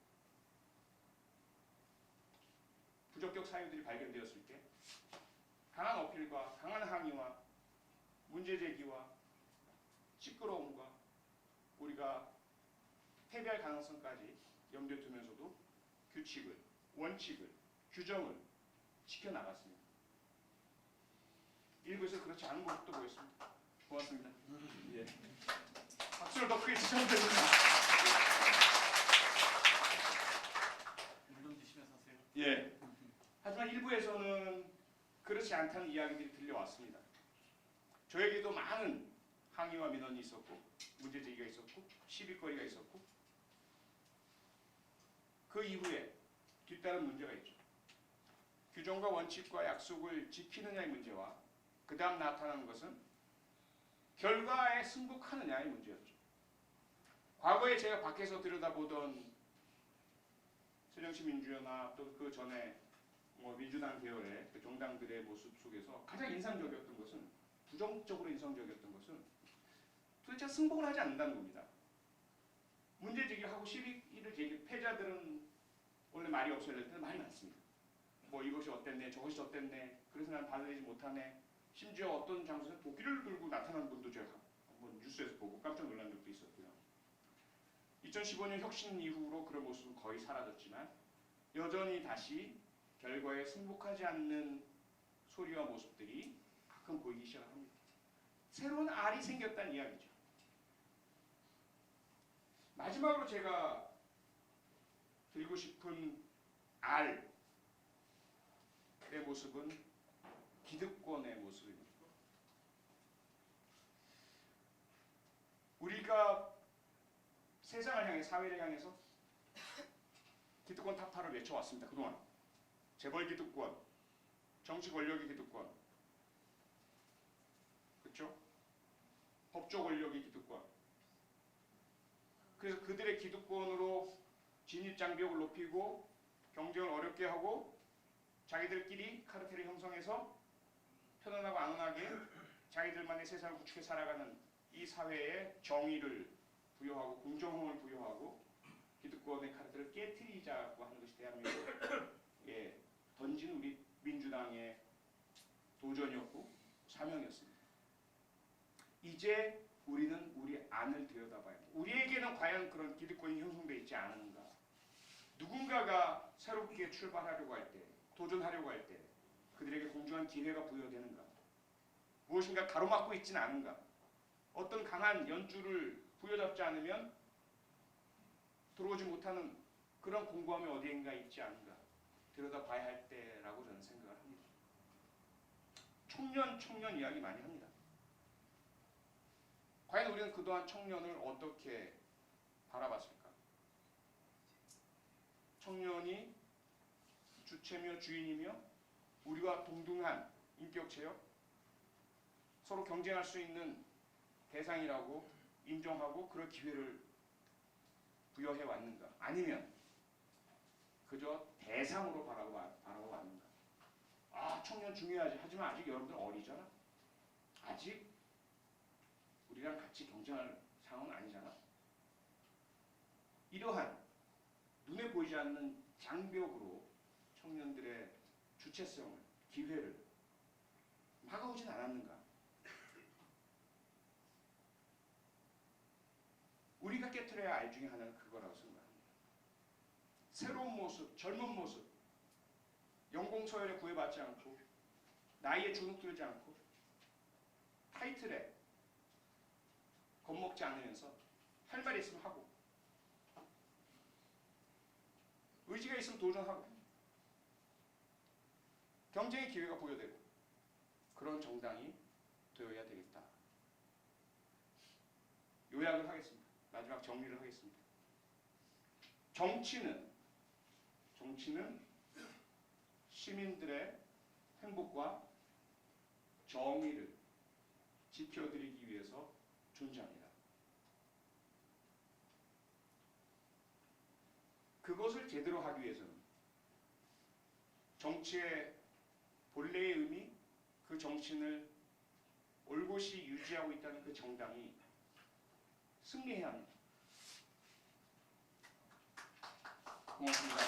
부적격 사유들이 발견되었을 때 강한 어필과 강한 항의와 문제 제기와 시끄러움과 우리가 패배할 가능성까지 염두에 두면서도 규칙을, 원칙을, 규정을 지켜나갔습니다. 일부에서 그렇지 않은 모습도 보였습니다. 고맙습니다. 예. 박수를 더 크게 주셔야 됩니다. 물론 주시면서 하세요. 예. 하지만 일부에서는 그렇지 않다는 이야기들이 들려왔습니다. 저에게도 많은 항의와 민원이 있었고 문제 제기가 있었고 시비거리가 있었고 그 이후에 뒤따른 문제가 있죠. 규정과 원칙과 약속을 지키느냐의 문제와 그 다음 나타나는 것은 결과에 승복하느냐의 문제였죠. 과거에 제가 밖에서 들여다보던 새정치민주연합 또 그 전에 민주당 계열의 그 정당들의 모습 속에서 가장 인상적이었던 것은, 부정적으로 인상적이었던 것은 도대체 승복을 하지 않는다는 겁니다. 문제 제기하고 시비를 제기, 패자들은 원래 말이 없어야 될 때는 말이 많습니다. 뭐 이것이 어땠네, 저것이 어땠네, 그래서 난 받아들이지 못하네. 심지어 어떤 장소에서 도끼를 들고 나타나는 분도 제가 한번 뉴스에서 보고 깜짝 놀란 적도 있었고요. 2015년 혁신 이후로 그런 모습은 거의 사라졌지만 여전히 다시 결과에 승복하지 않는 소리와 모습들이 가끔 보이기 시작합니다. 새로운 알이 생겼다는 이야기죠. 마지막으로 제가 드리고 싶은 알의 모습은 기득권의 모습입니다. 우리가 세상을 향해, 사회를 향해서 기득권 타파를 외쳐왔습니다. 그동안 재벌 기득권, 정치 권력의 기득권, 그렇죠? 법조 권력의 기득권. 그래서 그들의 기득권으로 진입 장벽을 높이고 경쟁을 어렵게 하고 자기들끼리 카르텔을 형성해서 편안하고 안온하게 자기들만의 세상을 구축해 살아가는 이 사회에 정의를 부여하고 공정함을 부여하고 기득권의 카르텔을 깨트리자고 하는 것이 대한민국에 던진 우리 민주당의 도전이었고 사명이었습니다. 이제 우리는 우리 안을 들여다봐야 합니다. 우리에게는 과연 그런 기득권이 형성되어 있지 않은가? 누군가가 새롭게 출발하려고 할 때, 도전하려고 할 때 그들에게 공정한 기회가 부여되는가? 무엇인가 가로막고 있지는 않은가? 어떤 강한 연줄을 부여잡지 않으면 들어오지 못하는 그런 공고함이 어디엔가 있지 않은가? 들여다봐야 할 때라고 저는 생각을 합니다. 청년 이야기 많이 합니다. 과연 우리는 그동안 청년을 어떻게 바라봤을까? 청년이 주체며 주인이며 우리와 동등한 인격체요, 서로 경쟁할 수 있는 대상이라고 인정하고 그럴 기회를 부여해 왔는가? 아니면 그저 대상으로 바라보았는가? 아, 청년 중요하지. 하지만 아직 여러분들 어리잖아. 아직 우리랑 같이 경쟁할 상황은 아니잖아. 이러한 눈에 보이지 않는 장벽으로 청년들의 주체성을, 기회를 막아오진 않았는가? 우리가 깨트려야 알 중에 하나는 그거라고 생각합니다. 새로운 모습, 젊은 모습, 연공서열에 구애받지 않고 나이에 주눅들지 않고 타이틀에 겁먹지 않으면서 할 말이 있으면 하고 의지가 있으면 도전하고 경쟁의 기회가 부여되고 그런 정당이 되어야 되겠다. 요약을 하겠습니다. 마지막 정리를 하겠습니다. 정치는 시민들의 행복과 정의를 지켜드리기 위해서 존재합니다. 그것을 제대로 하기 위해서는 정치의 본래의 의미, 그 정신을 올곧이 유지하고 있다는 그 정당이 승리해야 합니다. 고맙습니다.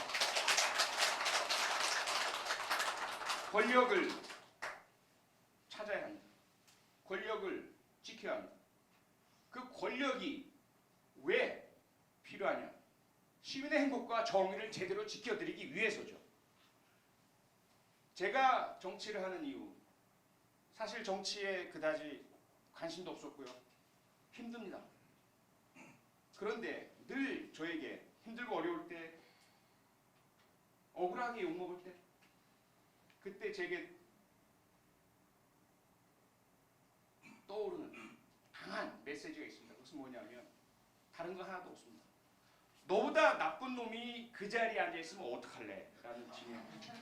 권력을 찾아야 합니다. 권력을 지켜야 합니다. 그 권력이 왜 필요하냐? 시민의 행복과 정의를 제대로 지켜드리기 위해서죠. 제가 정치를 하는 이유, 사실 정치에 그다지 관심도 없었고요. 힘듭니다. 그런데 늘 저에게 힘들고 어려울 때, 억울하게 욕먹을 때, 그때 제게 떠오르는 강한 메시지가 있습니다. 그것은 뭐냐면 다른 거 하나도 없습니다. 너보다 나쁜 놈이 그 자리에 앉아있으면 어떡할래? 라는 질문입니다.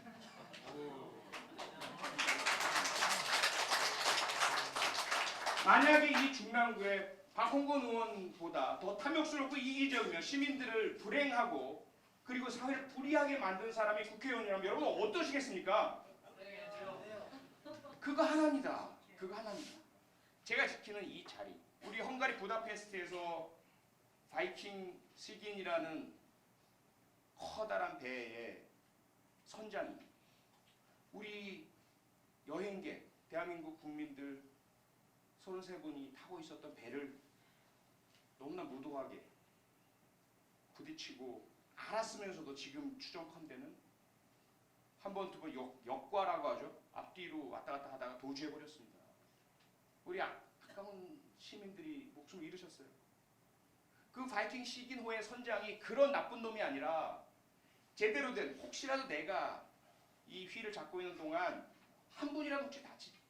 만약에 이 중랑구에 박홍근 의원보다 더 탐욕스럽고 이기적이며 시민들을 불행하고 그리고 사회를 불이하게 만든 사람이 국회의원이라면 여러분 어떠시겠습니까? 그거 하나입니다. 그거 하나입니다. 제가 지키는 이 자리, 우리 헝가리 부다페스트에서 바이킹 시긴이라는 커다란 배의 선장이 우리 여행객, 대한민국 국민들 33분이 타고 있었던 배를 너무나 무도하게 부딪히고 알았으면서도 지금 추정컨대는 한 번, 두 번 역과라고 하죠. 앞뒤로 왔다 갔다 하다가 도주해버렸습니다. 우리 아까운 시민들이 목숨을 잃으셨어요. 그 바이킹 시긴호의 선장이 그런 나쁜 놈이 아니라 제대로 된, 혹시라도 내가 이 휘를 잡고 있는 동안 한 분이라도 혹시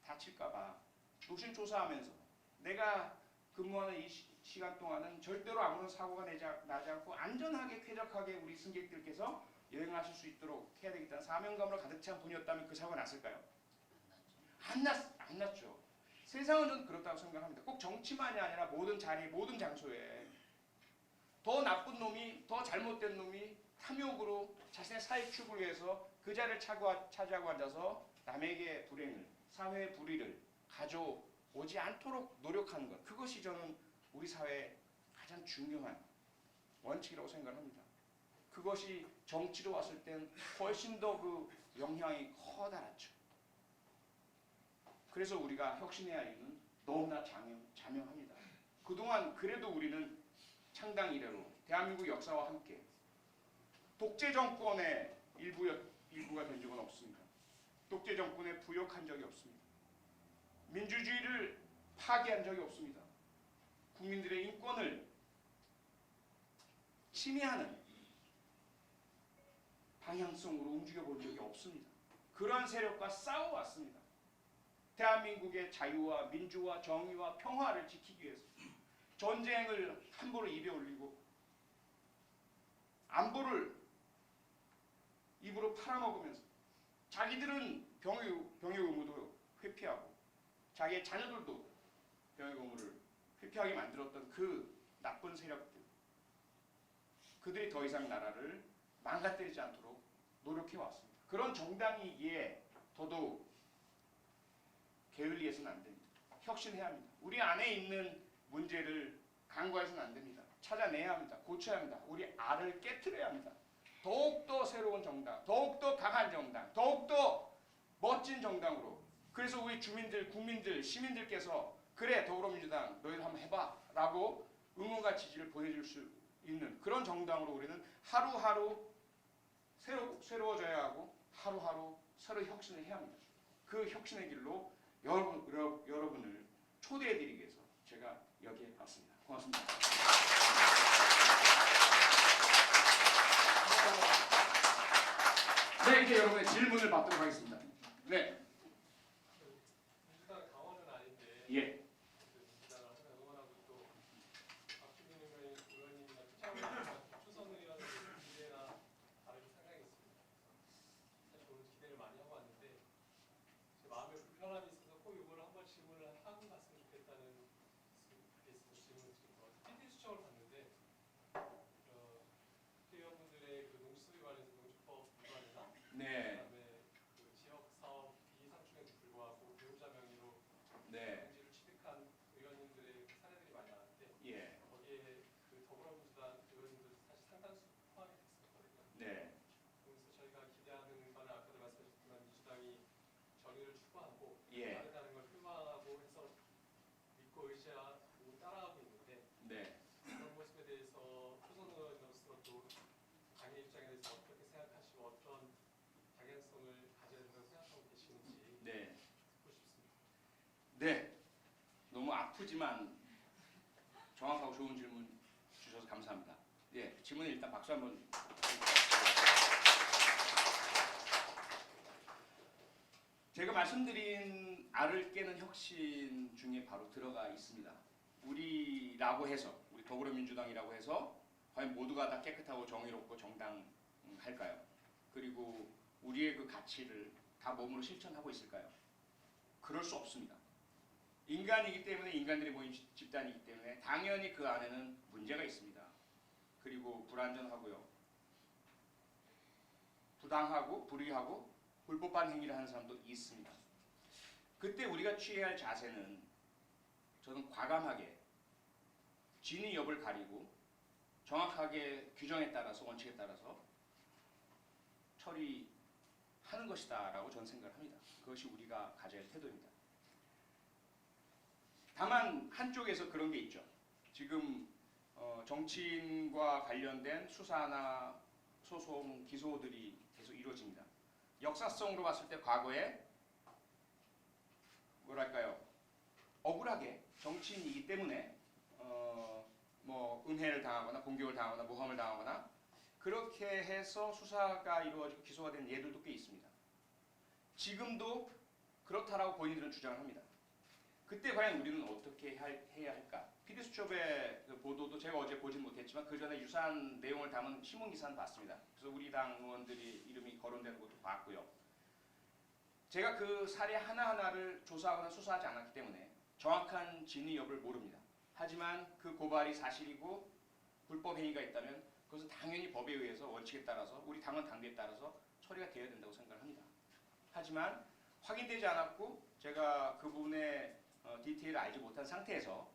다칠까봐 노심초사하면서 내가 근무하는 이 시간 동안은 절대로 아무런 사고가 나지 않고 안전하게 쾌적하게 우리 승객들께서 여행하실 수 있도록 해야 되겠다는 사명감으로 가득 찬 분이었다면 그 사고가 났을까요? 안 났죠. 세상은 저는 그렇다고 생각합니다. 꼭 정치만이 아니라 모든 자리, 모든 장소에 더 나쁜 놈이, 더 잘못된 놈이 탐욕으로 자신의 사익 추구를 위해서 그 자리를 차지하고 앉아서 남에게 불행을, 사회의 불의를 가져오지 않도록 노력하는 것. 그것이 저는 우리 사회의 가장 중요한 원칙이라고 생각합니다. 그것이 정치로 왔을 땐 훨씬 더 그 영향이 커다랗죠. 그래서 우리가 혁신해야 할 이유는 너무나 자명합니다. 그동안 그래도 우리는 창당 이래로 대한민국 역사와 함께 독재 정권의 일부가 된 적은 없습니다. 독재 정권에 부역한 적이 없습니다. 민주주의를 파괴한 적이 없습니다. 국민들의 인권을 침해하는 방향성으로 움직여본 적이 없습니다. 그런 세력과 싸워왔습니다. 대한민국의 자유와 민주와 정의와 평화를 지키기 위해서 전쟁을 함부로 입에 올리고 안보를 입으로 팔아먹으면서 자기들은 병역 의무도 회피하고 자기의 자녀들도 병역 의무를 회피하게 만들었던 그 나쁜 세력들, 그들이 더 이상 나라를 망가뜨리지 않도록 노력해왔습니다. 그런 정당이기에 더더욱 게을리해서는 안 됩니다. 혁신해야 합니다. 우리 안에 있는 문제를 간과해서는 안 됩니다. 찾아내야 합니다. 고쳐야 합니다. 우리 알을 깨트려야 합니다. 더욱더 새로운 정당, 더욱더 강한 정당, 더욱더 멋진 정당으로. 그래서 우리 주민들, 국민들, 시민들께서 그래 더불어민주당 너희들 한번 해봐 라고 응원과 지지를 보여줄 수 있는 그런 정당으로 우리는 하루하루 새로워져야 하고 하루하루 서로 혁신을 해야 합니다. 그 혁신의 길로 여러분을 초대해드리기 위해서 제가 여기에 왔습니다. 고맙습니다. 네, 이제 여러분의 질문을 받도록 하겠습니다. 네, 민주당 당원은 아닌데 예, 민주당을 항상 응원하고 또 박주민 의원님이나 추선 의원의 기대나 다르게 상당히 있습니다. 사실 오늘 기대를 많이 하고 왔는데 제 마음에 불편함이 있어서 꼭 이걸 한번 질문을 하고 갔으면 좋겠다는 게 있어서 질문을 드린 것 같아요. PD 수첩을 봤는데 국회의원분들의 그 농지소유 관련해서 농지법 위반이나 네, 그다음에 그 지역 사업 비상충에도 불구하고 배우자 명의로 네, 농지를 취득한 의원님들의 사례들이 많이 나왔는데 예, 거기에 그 더불어민주당 의원님들 사실 상당수 포함이 됐었거든요. 네, 그래서 저희가 기대하는 바는 아까도 말씀하셨지만 민주당이 정의를 추구하고 예, 다르다는 걸 표방하고 해서 믿고 의지하고 따라가고 있는데 네. 그런 모습에 대해서 초선 의원으로서 또 당의 입장에 대해서 어떻게 생각하시고 어떤 방향성을 가져야 된다고 생각하고 계시는지 네. 듣고 싶습니다. 네, 너무 아프지만 정확하고 좋은 질문 주셔서 감사합니다. 예, 질문에 일단 박수 한번. 제가 말씀드린 알을 깨는 혁신 중에 바로 들어가 있습니다. 우리라고 해서, 우리 더불어민주당이라고 해서 과연 모두가 다 깨끗하고 정의롭고 정당할까요? 그리고 우리의 그 가치를 다 몸으로 실천하고 있을까요? 그럴 수 없습니다. 인간이기 때문에, 인간들이 모인 집단이기 때문에 당연히 그 안에는 문제가 있습니다. 그리고 불안전하고요, 부당하고 불의하고 불법한 행위를 하는 사람도 있습니다. 그때 우리가 취해야 할 자세는, 저는 과감하게 진위 여부를 가리고 정확하게 규정에 따라서, 원칙에 따라서 처리하는 것이다라고 저는 생각을 합니다. 그것이 우리가 가져야 할 태도입니다. 다만 한쪽에서 그런 게 있죠. 지금 정치인과 관련된 수사나 소송, 기소들이 계속 이루어집니다. 역사성으로 봤을 때 과거에 뭐랄까요, 억울하게 정치인이기 때문에 뭐 은혜를 당하거나 공격을 당하거나 모함을 당하거나 그렇게 해서 수사가 이루어지고 기소가 된 예들도 꽤 있습니다. 지금도 그렇다라고 본인들은 주장을 합니다. 그때 과연 우리는 어떻게 해야 할까? PD수첩의 그 보도도 제가 어제 보진 못했지만 그 전에 유사한 내용을 담은 신문기사는 봤습니다. 그래서 우리 당 의원들이 이름이 거론되는 것도 봤고요. 제가 그 사례 하나하나를 조사하거나 수사하지 않았기 때문에 정확한 진위 여부를 모릅니다. 하지만 그 고발이 사실이고 불법 행위가 있다면 그것은 당연히 법에 의해서, 원칙에 따라서, 우리 당원 당비에 따라서 처리가 되어야 된다고 생각을 합니다. 하지만 확인되지 않았고 제가 그 부분의 디테일을 알지 못한 상태에서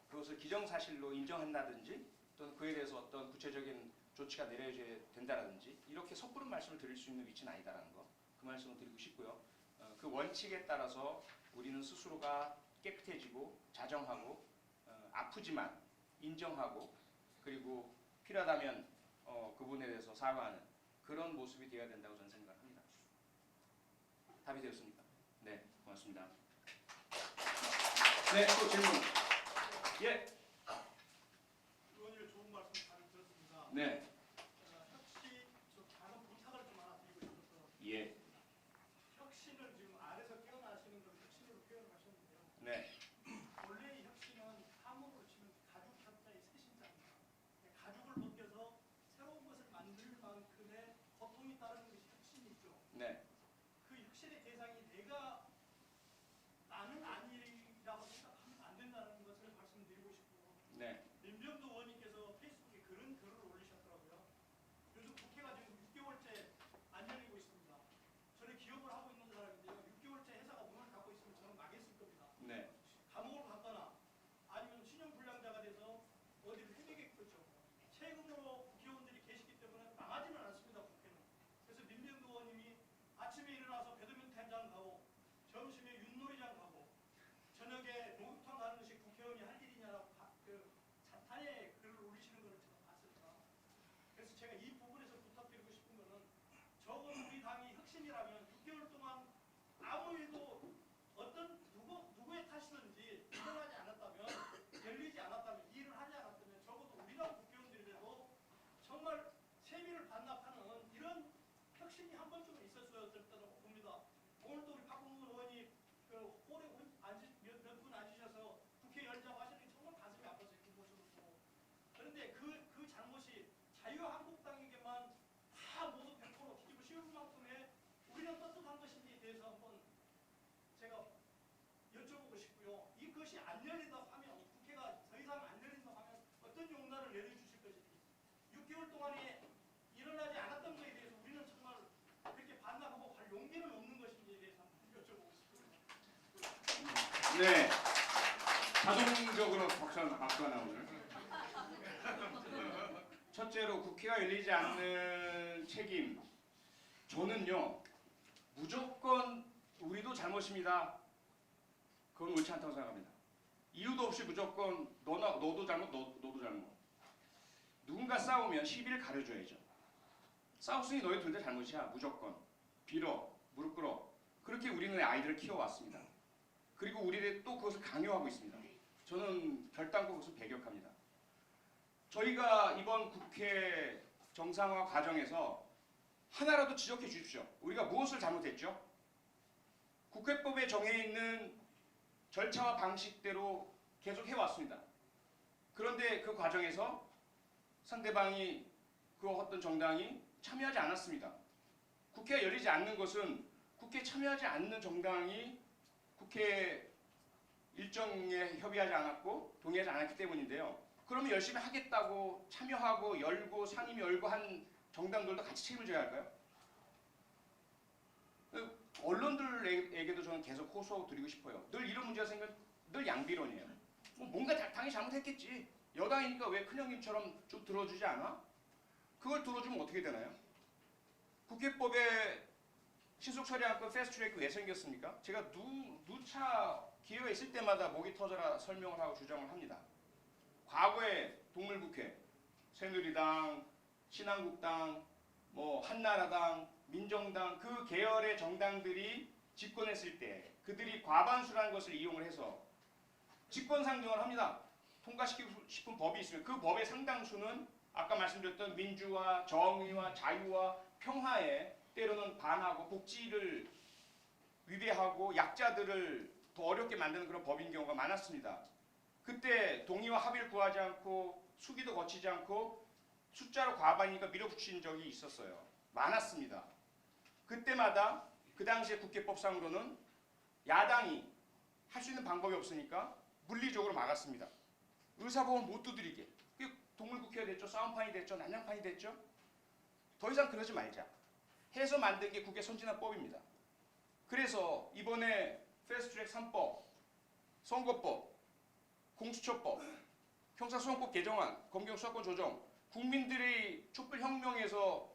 그것을 기정사실로 인정한다든지 또는 그에 대해서 어떤 구체적인 조치가 내려져야 된다든지 이렇게 섣부른 말씀을 드릴 수 있는 위치는 아니다라는 거, 그 말씀을 드리고 싶고요. 그 원칙에 따라서 우리는 스스로가 깨끗해지고 자정하고 아프지만 인정하고 그리고 필요하다면 그 부분에 대해서 사과하는 그런 모습이 되어야 된다고 저는 생각합니다. 답이 되었습니까? 네, 고맙습니다. 네, 또 질문. 예. 의원님 좋은 말씀 잘 들었습니다. 네. 혁신, 저 작은 부탁을 좀 하나 드리고 싶어서 예. 혁신을 지금 아래서 깨어나시는 걸 혁신으로 표현하셨는데요. 네. 원래 이 혁신은 한국으로 치면 가죽 협자의 새신자입니다. 가죽을 벗겨서 새로운 것을 만들 만큼의 고통이 따르는 것이 혁신이죠. 네. 그 혁신의 대상이 내가 나는 아니라고 생각하면 안 된다는 것을 말씀드리고 싶고 네. 민병도 의원님께서 페이스북에 그런 글을 올리셨더라고요. 요즘 국회가 지금 6개월째 안 열리고 있습니다. 저는 기업을 하고 있는 사람인데요. 6개월째 회사가 문을 닫고 있으면 저는 망했을 겁니다. 네. 감옥을 갔거나 아니면 신용불량자가 돼서 어디를 헤매겠죠. 세금으로 국회의원들이 계시기 때문에 망하지는 않습니다. 국회는. 그래서 민병도 의원님이 아침에 일어나서 배드민턴장 가고 점심에 윷놀이장 가고 저녁에 목욕탕 가는 것이 국회의원이 할 일이냐라고 그 찬탄의 글을 올리시는 것을 제가 봤습니다. 그래서 제가 이 부분에서 부탁드리고 싶은 것은 적어도 우리 당이 혁신이라면 6개월 동안 아무 일도 어떤 누구의 탓이든지 일어나지 않았다면, 열리지 않았다면, 일을 하지 않았다면 적어도 우리 당 국회의원들이라도 정말 세비를 반납하는 이런 혁신이 한 번쯤은 네. 자동적으로 박수가 나오는. 첫째로 국회가 열리지 않는 책임. 저는요 무조건 우리도 잘못입니다. 그건 옳지 않다고 생각합니다. 이유도 없이 무조건 너도 잘못, 너도 잘못. 누군가 싸우면 시비를 가려줘야죠. 싸웠으니 너희 둘 다 잘못이야. 무조건. 빌어, 무릎 꿇어. 그렇게 우리는 아이들을 키워왔습니다. 그리고 우리들 또 그것을 강요하고 있습니다. 저는 결단코 그것을 배격합니다. 저희가 이번 국회 정상화 과정에서 하나라도 지적해 주십시오. 우리가 무엇을 잘못했죠? 국회법에 정해 있는 절차와 방식대로 계속 해왔습니다. 그런데 그 과정에서 상대방이 그 어떤 정당이 참여하지 않았습니다. 국회가 열리지 않는 것은 국회에 참여하지 않는 정당이 국회 일정에 협의하지 않았고 동의하지 않았기 때문인데요. 그러면 열심히 하겠다고 참여하고 열고 상임위 열고 한 정당들도 같이 책임을 져야 할까요? 언론들에게도 저는 계속 호소드리고 싶어요. 늘 이런 문제가 생기면 늘 양비론이에요. 뭔가 당이 잘못했겠지. 여당이니까 왜 큰형님처럼 좀 들어주지 않아? 그걸 들어주면 어떻게 되나요? 국회법에 신속 처리안건 패스트트랙이 왜 생겼습니까? 제가 누차 기회가 있을 때마다 목이 터져라 설명을 하고 주장을 합니다. 과거에 동물국회, 새누리당, 신한국당, 한나라당, 민정당 그 계열의 정당들이 집권했을 때 그들이 과반수라는 것을 이용을 해서 집권 상정을 합니다. 통과시키고 싶은 법이 있으면 그 법의 상당수는 아까 말씀드렸던 민주화, 정의와 자유와 평화에 때로는 반하고 복지를 위배하고 약자들을 더 어렵게 만드는 그런 법인 경우가 많았습니다. 그때 동의와 합의를 구하지 않고 수기도 거치지 않고 숫자로 과반이니까 밀어붙인 적이 있었어요. 많았습니다. 그때마다 그 당시에 국회법상으로는 야당이 할 수 있는 방법이 없으니까 물리적으로 막았습니다. 의사법원 못 두드리게. 동물국회가 됐죠. 싸움판이 됐죠. 난장판이 됐죠. 더 이상 그러지 말자 해서 만든 게 국회 선진화법입니다. 그래서 이번에 패스트트랙 3법, 선거법, 공수처법, 형사소송법 개정안, 검경수사권 조정 국민들의 촛불혁명에서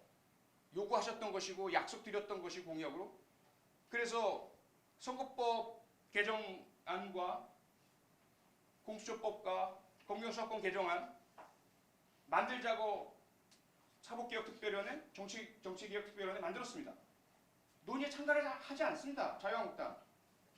요구하셨던 것이고 약속드렸던 것이 공약으로 그래서 선거법 개정안과 공수처법과 검경수사권 개정안 만들자고 사법개혁특별위원회, 정치개혁특별위원회 만들었습니다. 논의에 참가를 하지 않습니다. 자유한국당.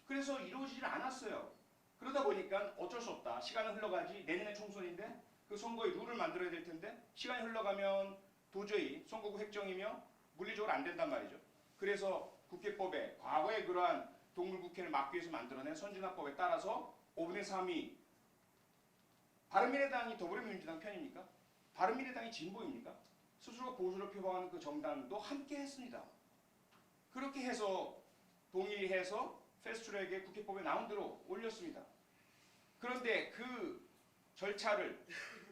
그래서 이루어지질 않았어요. 그러다 보니까 어쩔 수 없다. 시간은 흘러가지. 내년에 총선인데 그 선거의 룰을 만들어야 될 텐데 시간이 흘러가면 도저히 선거구 획정이며 물리적으로 안 된단 말이죠. 그래서 국회법에 과거에 그러한 동물국회를 막기 위해서 만들어낸 선진화법에 따라서 5분의 3이 바른미래당이 더불어민주당 편입니까? 바른미래당이 진보입니까? 스스로 보수를 표방하는 그 정당도 함께 했습니다. 그렇게 해서 동의해서 패스트트랙에 국회법에 나온 대로 올렸습니다. 그런데 그 절차를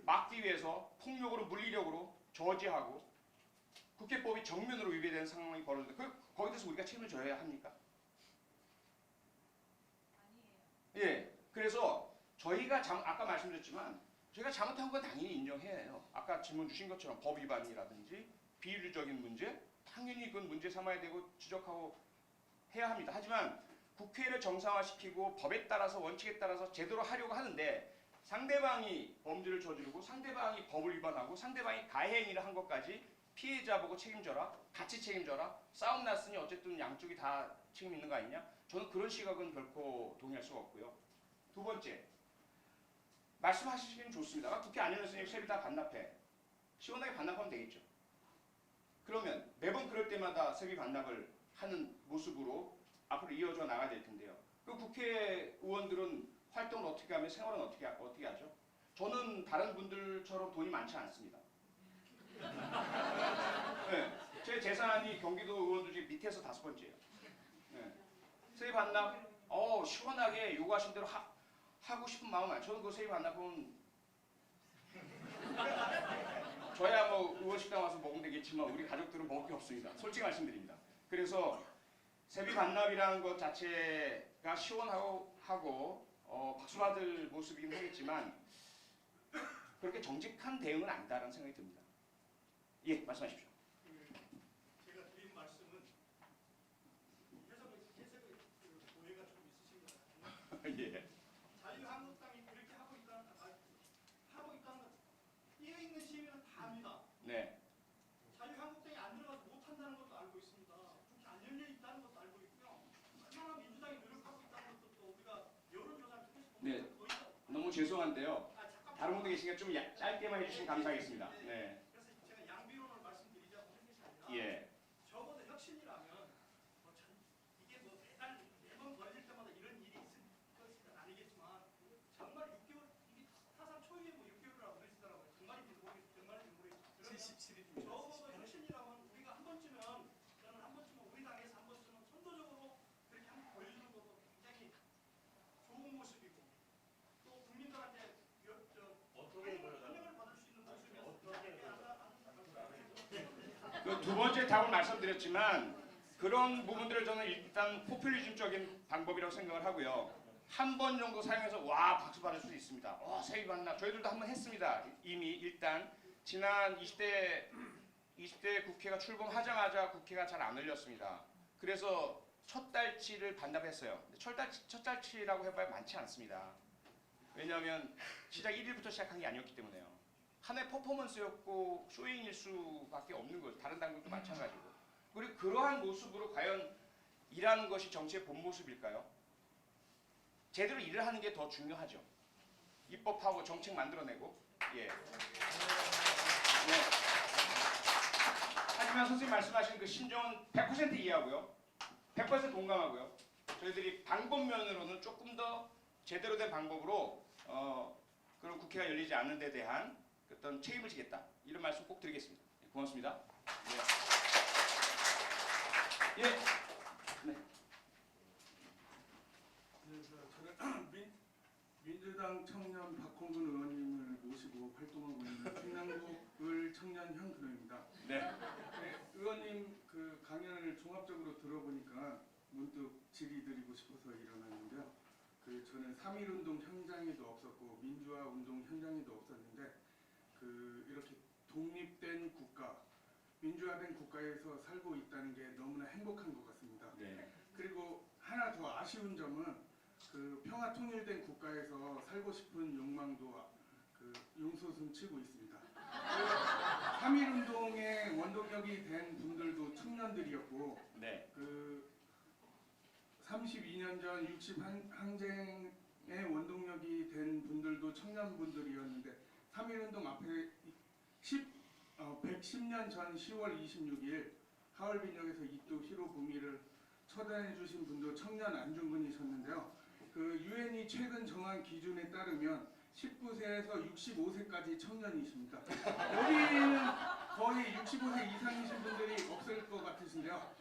막기 위해서 폭력으로 물리력으로 저지하고 국회법이 정면으로 위배되는 상황이 벌어졌는데 거기에 대해서 우리가 책임을 져야 합니까? 아니에요. 예. 그래서 저희가 아까 말씀드렸지만 저희가 잘못한 건 당연히 인정해야 해요. 아까 질문 주신 것처럼 법 위반이라든지 비윤리적인 문제 당연히 그건 문제 삼아야 되고 지적하고 해야 합니다. 하지만 국회를 정상화시키고 법에 따라서 원칙에 따라서 제대로 하려고 하는데 상대방이 범죄를 저지르고 상대방이 법을 위반하고 상대방이 가해행위를 한 것까지 피해자 보고 책임져라. 같이 책임져라. 싸움 났으니 어쨌든 양쪽이 다 책임 있는 거 아니냐? 저는 그런 시각은 결코 동의할 수가 없고요. 두 번째, 말씀하시기는 좋습니다. 국회 안 열렸으니 세비 다 반납해. 시원하게 반납하면 되겠죠. 그러면 매번 그럴 때마다 세비 반납을 하는 모습으로 앞으로 이어져 나가야 될 텐데요. 그 국회의원들은 활동을 어떻게 하며 생활은 어떻게 하죠? 저는 다른 분들처럼 돈이 많지 않습니다. 네, 제 재산이 경기도 의원들 중에 밑에서 5번째예요. 네. 세비 반납 시원하게 요구하신 대로 하고 싶은 마음 안. 저는 그 세비 반납은 저야 의원식당 와서 먹으면 되겠지만 우리 가족들은 먹을 게 없습니다. 솔직히 말씀드립니다. 그래서 세비 반납이라는 것 자체가 시원하고 하고 박수 받을 모습이긴 하겠지만 그렇게 정직한 대응은 아니다라는 생각이 듭니다. 예, 말씀하십시오. 제가 드린 말씀은 해석의 오해가 좀 있으신 것 같아요. 예, 자유한국당이 그렇게 하고 있다는 것, 뛰어 있는 시민은 다 압니다. 네, 자유한국당이 안 들어가서 못한다는 것도 알고 있습니다. 국회 안 열려 있다는 것도 알고 있고요. 얼마나 민주당이 노력하고 있다는 것도 또 우리가 여론조사를 통해서 네. 보면 거의 다. 너무 죄송한데요. 잠깐만. 다른 분들 계시니까 좀 짧게만 해주시면 감사하겠습니다. 네, 그래서 제가 양비론을 말씀드리자고 한 것이 아니라 예, 적어도 혁신이라면 이게 매번 걸릴 때마다 이런 일이 있을 것은 아니겠지만 정말 6개월 이게 타상 초유의 6개월이라고 그러시더라고요. 정말인지 모르겠어요. 적어도 혁신이라면 우리가 한 번쯤은 저는 한 번쯤은 우리 당에서 한 번쯤은 선도적으로 그렇게 한번 보여주는 것도 굉장히 좋은 모습이고 또 국민들한테 환영을 받을 수 있는 모습이었습니다. 그 두 번째 답을 말씀드렸지만 그런 부분들을 저는 일단 포퓰리즘적인 방법이라고 생각을 하고요. 한 번 정도 사용해서 와 박수 받을 수도 있습니다. 와 세이 받나 저희들도 한 번 했습니다. 이미 일단 지난 20대 국회가 출범하자마자 국회가 잘 안 열렸습니다. 그래서 첫 달치를 반납했어요. 첫 달치라고 해봐야 많지 않습니다. 왜냐하면 시작 1일부터 시작한 게 아니었기 때문에요. 하나의 퍼포먼스였고 쇼잉일 수밖에 없는 거죠. 다른 당국도 마찬가지고. 그리고 그러한 모습으로 과연 일하는 것이 정치의 본 모습일까요? 제대로 일을 하는 게 더 중요하죠. 입법하고 정책 만들어내고. 예. 네. 하지만 선생님 말씀하신 그 심정은 100% 이해하고요. 100% 동감하고요. 저희들이 방법면으로는 조금 더 제대로 된 방법으로 그런 국회가 열리지 않는 데 대한 어떤 책임을 지겠다. 이런 말씀 꼭 드리겠습니다. 예, 고맙습니다. 예. 예. 네. 저는 민주당 청년 박홍근 의원님을 모시고 활동하고 있는 충남구을 청년형 그룹입니다. 네. 네, 의원님 그 강연을 종합적으로 들어보니까 문득 질의드리고 싶어서 일어났는데요. 저는 3.1운동 현장에도 없었고 민주화 운동 현장에도 없었는데 이렇게 독립된 국가, 민주화된 국가에서 살고 있다는 게 너무나 행복한 것 같습니다. 네. 그리고 하나 더 아쉬운 점은 평화 통일된 국가에서 살고 싶은 욕망도 용솟음치고 있습니다. 3.1운동의 원동력이 된 분들도 청년들이었고 네. 32년 전 60항쟁의 원동력이 된 분들도 청년분들이었는데 3.1운동 앞에 110년 전 10월 26일 하얼빈역에서 이토 히로부미를 처단해 주신 분도 청년 안중근이셨는데요. 유엔이 최근 정한 기준에 따르면 19세에서 65세까지 청년이십니다. 여기는 거의 65세 이상이신 분들이 없을 것 같으신데요.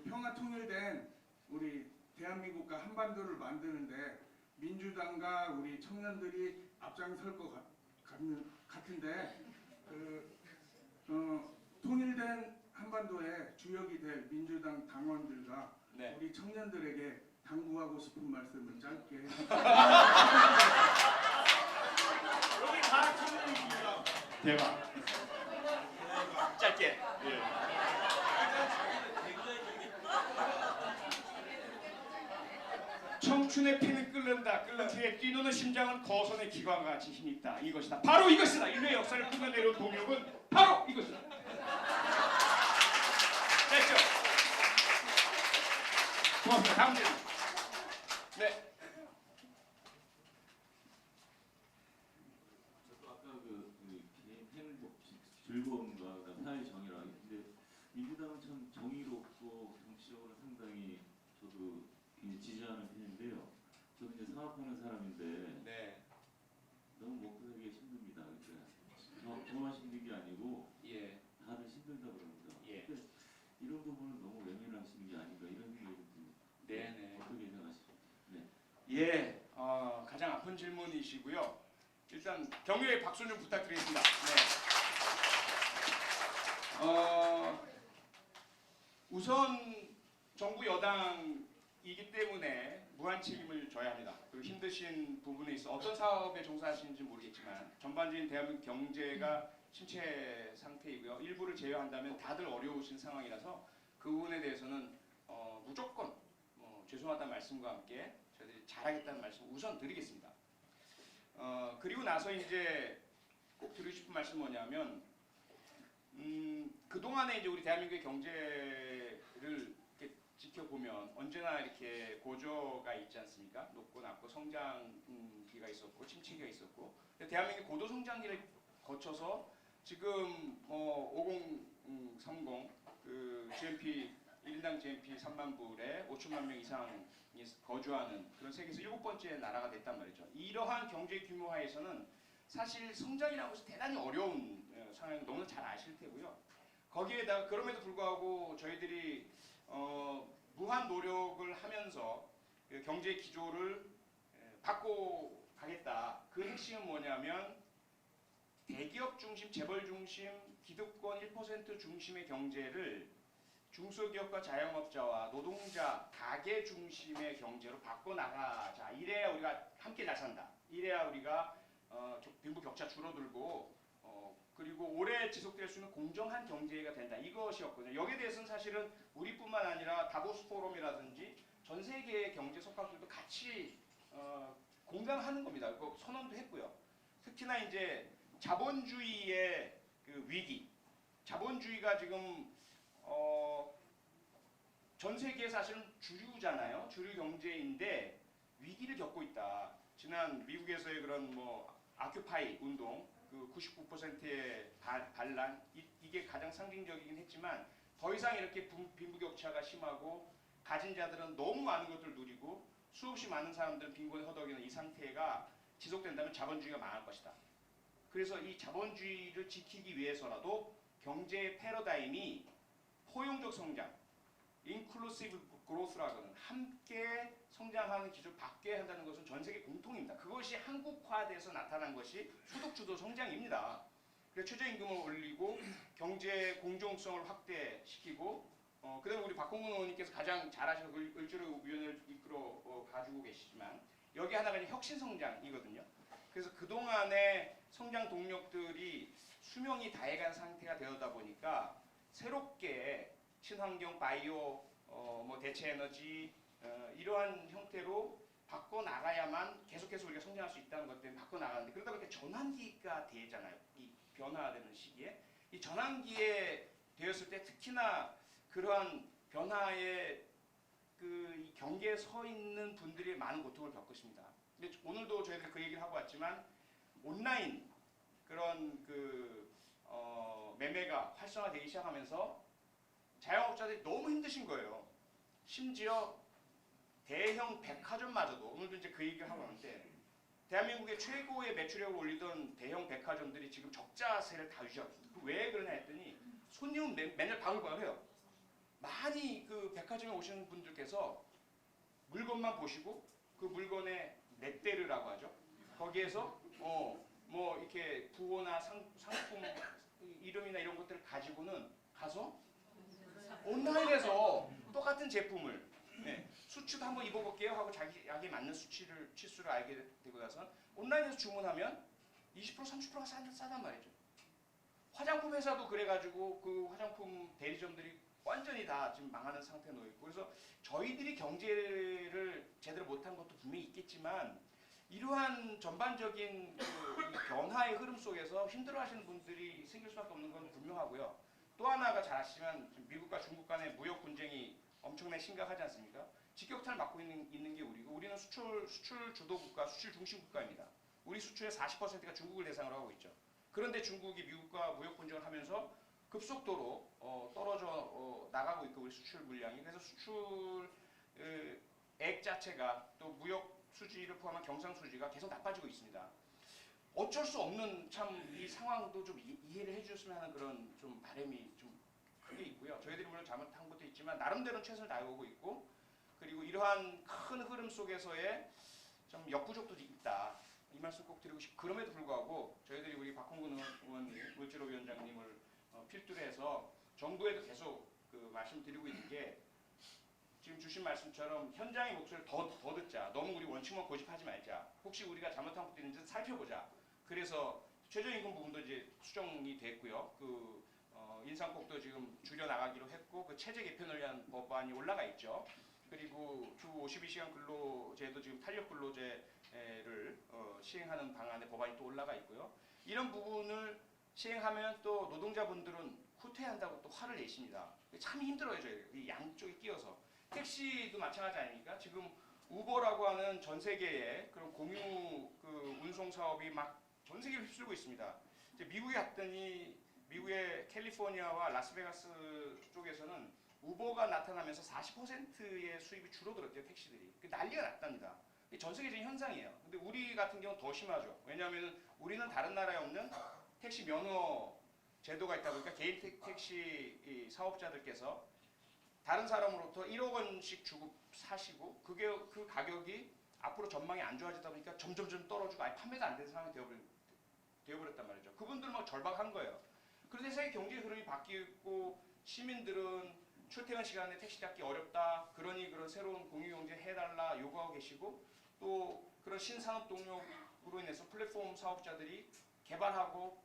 평화 통일된 우리 대한민국과 한반도를 만드는데 민주당과 우리 청년들이 앞장설 것 같은데 통일된 한반도의 주역이 될 민주당 당원들과 네. 우리 청년들에게 당부하고 싶은 말씀을 짧게 여기 다 청년입니다. 대박. 짧게. 예. 청춘의 피는 끓는다. 끓는 뒤에 뛰노는 심장은 거선의 기관과 같이 힘이 있다. 이것이다. 바로 이것이다. 인류의 역사를 끊어내려온 동력은 바로 이것이다. 됐죠? 고맙습니다. 다음 질문. 네. 저도 아까 개인 행복, 즐거움과 그다음 사회 정의라 근데 민주당은 참 정의롭고 정치적으로 상당히 저도 굉장히 지지하는 편인데요. 저는 이제 사업하는 사람인데 네. 너무 먹고 살기가 힘듭니다. 그러니까 저만 힘든 게 아니고 예. 다들 힘들다 그럽니다. 예. 근데 이런 부분은 너무 외면하시는 게 아닌가 이런 생각이 듭니다. 네네. 어떻게 생각하시죠? 네. 예. 가장 아픈 질문이시고요. 일단 격려의 박수 좀 부탁드리겠습니다. 네. 우선 정부 여당 이기 때문에 무한 책임을 져야 합니다. 그리고 힘드신 부분에 있어 어떤 사업에 종사하시는지 모르겠지만 전반적인 대한민국 경제가 침체 상태이고요. 일부를 제외한다면 다들 어려우신 상황이라서 그 부분에 대해서는 무조건 죄송하다는 말씀과 함께 저희들이 잘하겠다는 말씀 우선 드리겠습니다. 그리고 나서 이제 꼭 드리고 싶은 말씀은 뭐냐면 그동안에 이제 우리 대한민국의 경제를 이렇게 지켜보면 언제나 이렇게 고저가 있지 않습니까? 높고 낮고 성장기가 있었고 침체기가 있었고 대한민국이 고도 성장기를 거쳐서 지금 5030 그 GNP 1인당 GNP 3만 불에 5천만 명 이상이 거주하는 그런 세계에서 7번째 나라가 됐단 말이죠. 이러한 경제 규모 하에서는 사실 성장이라는 것은 대단히 어려운 상황을 너무 잘 아실 테고요. 거기에다가 그럼에도 불구하고 저희들이 무한 노력을 하면서 그 경제 기조를 바꿔 가겠다. 그 핵심은 뭐냐면 대기업 중심, 재벌 중심, 기득권 1% 중심의 경제를 중소기업과 자영업자와 노동자, 가계 중심의 경제로 바꿔나가자. 이래야 우리가 함께 잘 산다. 이래야 우리가 빈부 격차 줄어들고 그리고 오래 지속될 수 있는 공정한 경제가 된다. 이것이었거든요. 여기에 대해서는 사실은 우리뿐만 아니라 다보스 포럼이라든지 전 세계의 경제 석학들도 같이 공감하는 겁니다. 그 선언도 했고요. 특히나 이제 자본주의의 그 위기, 자본주의가 지금 전 세계에 사실은 주류잖아요. 주류 경제인데 위기를 겪고 있다. 지난 미국에서의 그런 아큐파이 운동, 그 99%의 반란, 이게 가장 상징적이긴 했지만 더 이상 이렇게 빈부격차가 심하고 가진 자들은 너무 많은 것들을 누리고 수없이 많은 사람들은 빈곤에 허덕이는 이 상태가 지속된다면 자본주의가 망할 것이다. 그래서 이 자본주의를 지키기 위해서라도 경제의 패러다임이 포용적 성장, 인클루시브 그로스라고는 함께 성장하는 기조를 바뀌어야 한다는 것은 전 세계 공통입니다. 그것이 한국화돼서 나타난 것이 소득주도 성장입니다. 그래서 최저임금을 올리고 경제 공정성을 확대시키고 그다음에 우리 박홍근 의원님께서 가장 잘하셔서 을지로위원회를 이끌어 가지고 계시지만 여기 하나가 이제 혁신성장이거든요. 그래서 그동안의 성장 동력들이 수명이 다해간 상태가 되어다 보니까 새롭게 친환경, 바이오, 대체 에너지 이러한 형태로 바꿔 나가야만 계속해서 우리가 성장할 수 있다는 것 때문에 바꿔 나가는데 그러다 보니까 전환기가 되잖아요. 이 변화되는 시기에 이 전환기에 되었을 때 특히나 그러한 변화에 이 경계에 서 있는 분들이 많은 고통을 겪으십니다. 근데 오늘도 저희들이 그 얘기를 하고 왔지만 온라인 그런 매매가 활성화되기 시작하면서 자영업자들이 너무 힘드신 거예요. 심지어 대형 백화점마저도 오늘도 이제 그 얘기를 하고 왔는데 대한민국의 최고의 매출액을 올리던 대형 백화점들이 지금 적자세를 다 유지하고 있습니다. 왜 그러냐 했더니 손님은 맨날 바글바글해요. 많이 그 백화점에 오시는 분들께서 물건만 보시고 그 물건의 넷대르라고 하죠. 거기에서 이렇게 부호나 상품 이름이나 이런 것들을 가지고는 가서 온라인에서 똑같은 제품을 수치도 한번 입어볼게요 하고 자기에게 맞는 치수를 알게 되고 나서 온라인에서 주문하면 20% 30%가 싸단 말이죠. 화장품 회사도 그래가지고 그 화장품 대리점들이 완전히 다 지금 망하는 상태에 놓여 있고 그래서 저희들이 경제를 제대로 못한 것도 분명히 있겠지만 이러한 전반적인 이 변화의 흐름 속에서 힘들어하시는 분들이 생길 수밖에 없는 건 분명하고요. 또 하나가 잘 아시지만 미국과 중국 간의 무역 분쟁이 엄청나게 심각하지 않습니까? 직격탄을 맞고 있는 게 우리고 우리는 수출 주도 국가, 수출 중심 국가입니다. 우리 수출의 40%가 중국을 대상으로 하고 있죠. 그런데 중국이 미국과 무역 분쟁을 하면서 급속도로 떨어져 나가고 있고 우리 수출 물량이 그래서 수출액 자체가 또 무역 수지를 포함한 경상 수지가 계속 나빠지고 있습니다. 어쩔 수 없는 참 이 상황도 좀 이해를 해주셨으면 하는 그런 좀 바람이 좀 크게 있고요. 저희들이 물론 잘못한 것도 있지만 나름대로 최선을 다해오고 있고 그리고 이러한 큰 흐름 속에서의 좀 역부족도 있다. 이 말씀 꼭 드리고 싶고 그럼에도 불구하고 저희들이 우리 박홍근 의원님, 을지로 위원장님을 필두로 해서 정부에도 계속 그 말씀드리고 있는 게 지금 주신 말씀처럼 현장의 목소리를 더 듣자. 너무 우리 원칙만 고집하지 말자. 혹시 우리가 잘못한 것도 있는지 살펴보자. 그래서 최저임금 부분도 이제 수정이 됐고요. 인상폭도 지금 줄여 나가기로 했고 그 체제 개편을 위한 법안이 올라가 있죠. 그리고 주 52시간 근로제도 지금 탄력 근로제를 시행하는 방안의 법안이 또 올라가 있고요. 이런 부분을 시행하면 또 노동자분들은 후퇴한다고 또 화를 내십니다. 참 힘들어요, 저희 이 양쪽이 끼어서. 택시도 마찬가지 아닙니까? 지금 우버라고 하는 전 세계의 그런 공유 운송 사업이 막 전 세계를 휩쓸고 있습니다. 이제 미국에 갔더니 미국의 캘리포니아와 라스베가스 쪽에서는 우버가 나타나면서 40%의 수입이 줄어들었대요, 택시들이. 난리가 났답니다. 이게 전 세계적인 현상이에요. 근데 우리 같은 경우는 더 심하죠. 왜냐하면 우리는 다른 나라에 없는 택시 면허 제도가 있다 보니까 개인 택시 사업자들께서 다른 사람으로부터 1억 원씩 주고 사시고 그 가격이 앞으로 전망이 안 좋아지다 보니까 점점점 떨어지고 아예 판매가 안 되는 상황이 되어버렸단 말이죠. 그분들은 막 절박한 거예요. 그런데 세계 경제 흐름이 바뀌고 시민들은 출퇴근 시간에 택시 잡기 어렵다. 그러니 그런 새로운 공유경제 해달라 요구하고 계시고 또 그런 신산업 동력으로 인해서 플랫폼 사업자들이 개발하고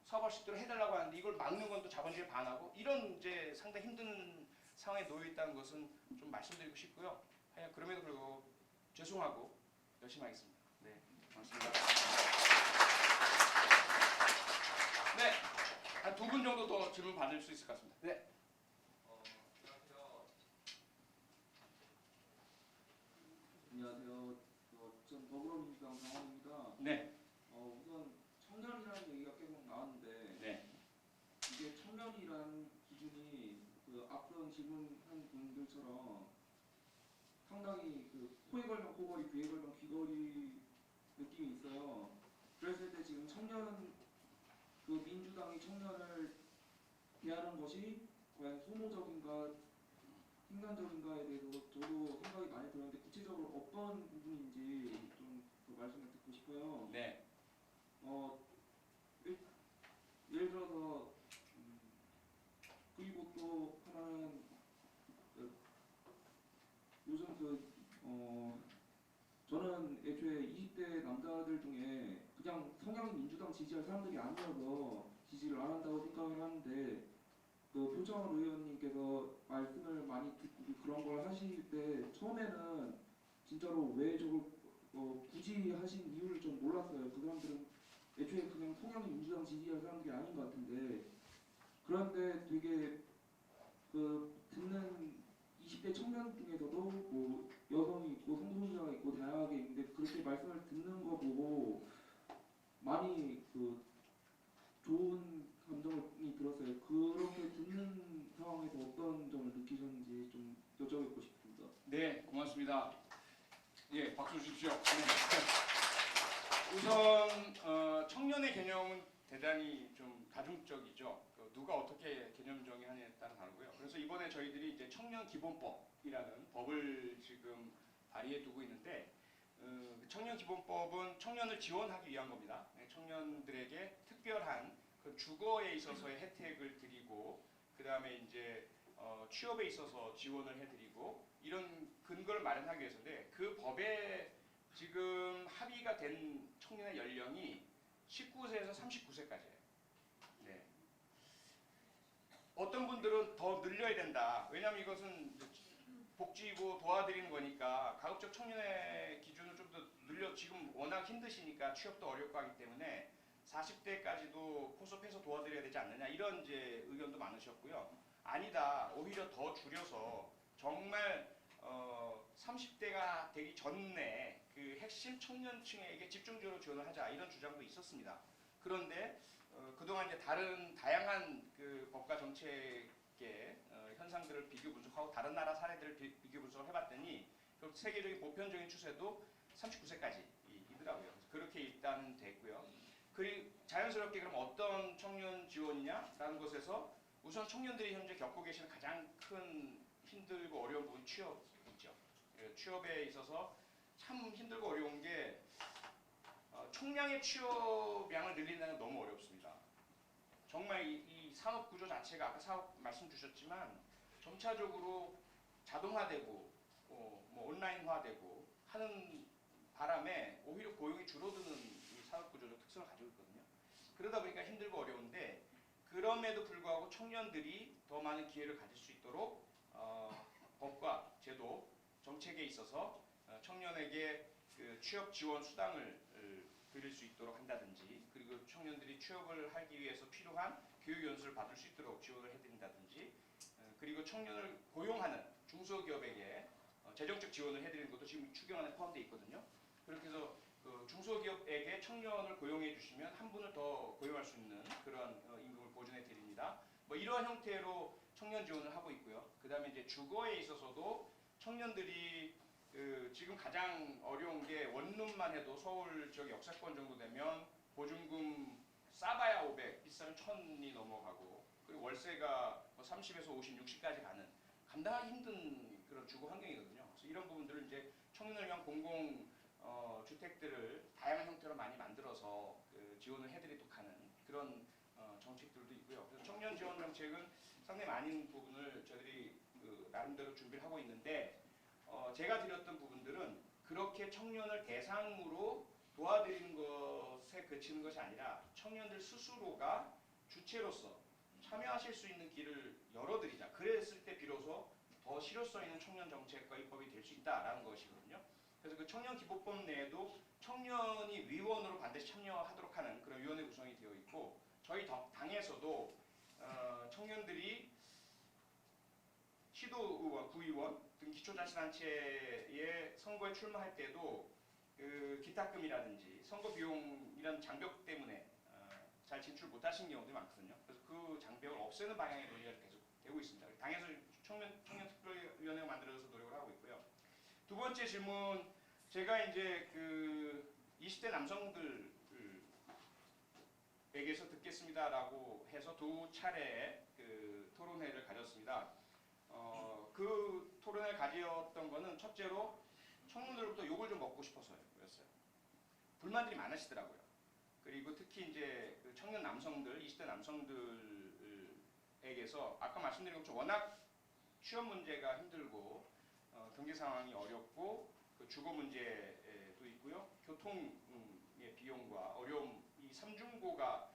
사업할 수 있도록 해달라고 하는데 이걸 막는 건 또 자본주의에 반하고 이런 이제 상당히 힘든 상황에 놓여 있다는 것은 좀 말씀드리고 싶고요. 하여간 그럼에도 불구하고 죄송하고 열심히 하겠습니다. 네, 고맙습니다. 네, 한 2분 정도 더 질문 받을 수 있을 것 같습니다. 네. 안녕하세요. 전 더불어민주당 강원입니다. 네. 우선 청년이라는 얘기가 계속 나왔는데 네. 이게 청년이라는 기준이 앞선 질문한 분들처럼 상당히 코에 걸면 코걸이, 귀에 걸면 귀걸이 느낌이 있어요. 그랬을 때 지금 청년은 민주당이 청년을 대하는 것이 과연 소모적인가 생산적인가에 대해서 저도 생각이 많이 들었는데 구체적으로 어떤 부분인지 좀 더 말씀을 듣고 싶어요. 네. 예를 들어서 그리고 또 하나는 요즘 저는 애초에 20대 남자들 중에 그냥 성향이 민주당 지지할 사람들이 아니어서 지지를 안 한다고 생각을 하는데 표창원 의원님께서 말씀을 많이 듣고 그런 걸 하실 때 처음에는 진짜로 왜 저걸 굳이 하신 이유를 좀 몰랐어요. 그 사람들은 애초에 그냥 성향이 민주당 지지할 사람들이 아닌 것 같은데 그런데 되게 듣는 20대 청년 중에서도 여성이 있고 성소수자가 있고 다양하게 있는데 그렇게 말씀을 듣는 거 보고 많이 좋은 감정이 들었어요. 그렇게 듣는 상황에서 어떤 점을 느끼셨는지 좀 여쭤보고 싶습니다. 네, 고맙습니다. 예, 박수 주십시오. 네. 우선 청년의 개념은 대단히 좀 다중적이죠. 누가 어떻게 개념 정의하느냐에 따라 다르고요. 그래서 이번에 저희들이 이제 청년 기본법이라는 법을 지금 발의해 두고 있는데 청년 기본법은 청년을 지원하기 위한 겁니다. 청년들에게 특별한 주거에 있어서의 혜택을 드리고 그 다음에 이제 취업에 있어서 지원을 해드리고 이런 근거를 마련하기 위해서인데 그 법에 지금 합의가 된 청년의 연령이 19세에서 39세까지예요. 네. 어떤 분들은 더 늘려야 된다. 왜냐하면 이것은 복지고 도와드리는 거니까 가급적 청년의 기준을 좀 더 늘려 지금 워낙 힘드시니까 취업도 어렵고 하기 때문에 40대까지도 포섭해서 도와드려야 되지 않느냐 이런 이제 의견도 많으셨고요. 아니다. 오히려 더 줄여서 정말 30대가 되기 전에 그 핵심 청년층에게 집중적으로 지원을 하자 이런 주장도 있었습니다. 그런데 그동안 이제 다양한 그 법과 정책의 현상들을 비교 분석하고 다른 나라 사례들을 비교 분석을 해봤더니 세계적인 보편적인 추세도 39세까지이더라고요. 그렇게 일단 됐고요. 그리고 자연스럽게 그럼 어떤 청년 지원이냐라는 것에서 우선 청년들이 현재 겪고 계시는 가장 큰 힘들고 어려운 부분이 취업이죠. 취업에 있어서 참 힘들고 어려운 게 총량의 취업량을 늘린다는 건 너무 어렵습니다. 정말 이 산업 구조 자체가 아까 사업 말씀 주셨지만 점차적으로 자동화되고 뭐 온라인화되고 하는 바람에 오히려 고용이 줄어드는 이 사회 구조적 특성을 가지고 있거든요. 그러다 보니까 힘들고 어려운데 그럼에도 불구하고 청년들이 더 많은 기회를 가질 수 있도록 법과 제도, 정책에 있어서 청년에게 그 취업 지원 수당을 드릴 수 있도록 한다든지 그리고 청년들이 취업을 하기 위해서 필요한 교육 연수를 받을 수 있도록 지원을 해드린다든지 그리고 청년을 고용하는 중소기업에게 재정적 지원을 해드리는 것도 지금 추경안에 포함되어 있거든요. 그렇게 해서 그 중소기업에게 청년을 고용해 주시면 한 분을 더 고용할 수 있는 그러한 임금을 보존해 드립니다. 뭐 이러한 형태로 청년 지원을 하고 있고요. 그 다음에 이제 주거에 있어서도 청년들이 지금 가장 어려운 게 원룸만 해도 서울 지역 역세권 정도 되면 보증금 싸봐야 500, 비싸면 1000이 넘어가고 그리고 월세가 30에서 50, 60까지 가는 감당하기 힘든 그런 주거 환경이거든요. 그래서 이런 부분들을 이제 청년을 위한 공공 주택들을 다양한 형태로 많이 만들어서 지원을 해드리도록 하는 그런 정책들도 있고요. 그래서 청년 지원 정책은 상당히 많은 부분을 저희들이 나름대로 준비를 하고 있는데 제가 드렸던 부분들은 그렇게 청년을 대상으로 도와드리는 것에 그치는 것이 아니라 청년들 스스로가 주체로서 참여하실 수 있는 길을 열어드리자. 그랬을 때 비로소 더 실효성 있는 청년 정책과 입법이 될 수 있다라는 것이거든요. 그래서 그 청년기본법 내에도 청년이 위원으로 반드시 참여하도록 하는 그런 위원회 구성이 되어 있고 저희 당에서도 청년들이 시도의원, 구의원 등 기초자치단체의 선거에 출마할 때도 기탁금이라든지 선거 비용이라는 장벽 때문에 잘 진출 못하신 경우도 많거든요. 그래서 그 장벽을 없애는 방향의 논의가 계속 되고 있습니다. 당에서 청년특별위원회가 만들어져서 노력을 하고 있고요. 두 번째 질문, 제가 이제 20대 남성들에게서 듣겠습니다라고 해서 두 차례 토론회를 가졌습니다. 그 토론회를 가졌던 거는 첫째로 청년들로부터 욕을 좀 먹고 싶어서였어요. 불만들이 많으시더라고요. 그리고 특히 이제 그 청년 남성들, 20대 남성들에게서 아까 말씀드린 것처럼 워낙 취업 문제가 힘들고 경제 상황이 어렵고 그 주거 문제도 있고요. 교통의 비용과 어려움, 이 삼중고가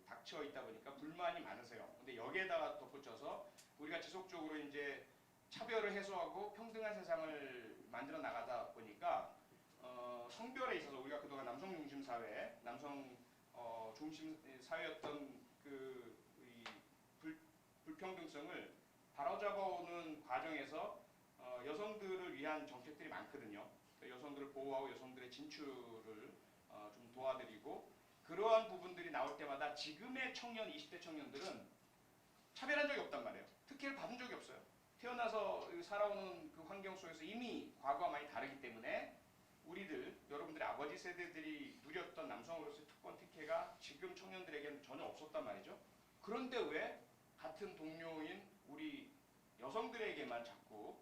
닥쳐 있다 보니까 불만이 많으세요. 근데 여기에다가 덧붙여서 우리가 지속적으로 이제 차별을 해소하고 평등한 세상을 만들어 나가다 보니까 성별에 있어서 우리가 그동안 남성 중심 사회, 남성 중심 사회였던 이 불평등성을 바로잡아오는 과정에서 여성들을 위한 정책들이 많거든요. 여성들을 보호하고 여성들의 진출을 좀 도와드리고 그러한 부분들이 나올 때마다 지금의 청년, 20대 청년들은 차별한 적이 없단 말이에요. 특혜를 받은 적이 없어요. 태어나서 살아오는 그 환경 속에서 이미 과거와 많이 다르기 때문에 우리들, 여러분들의 아버지 세대들이 누렸던 남성으로서의 특권 특혜가 지금 청년들에게는 전혀 없었단 말이죠. 그런데 왜 같은 동료인 우리 여성들에게만 자꾸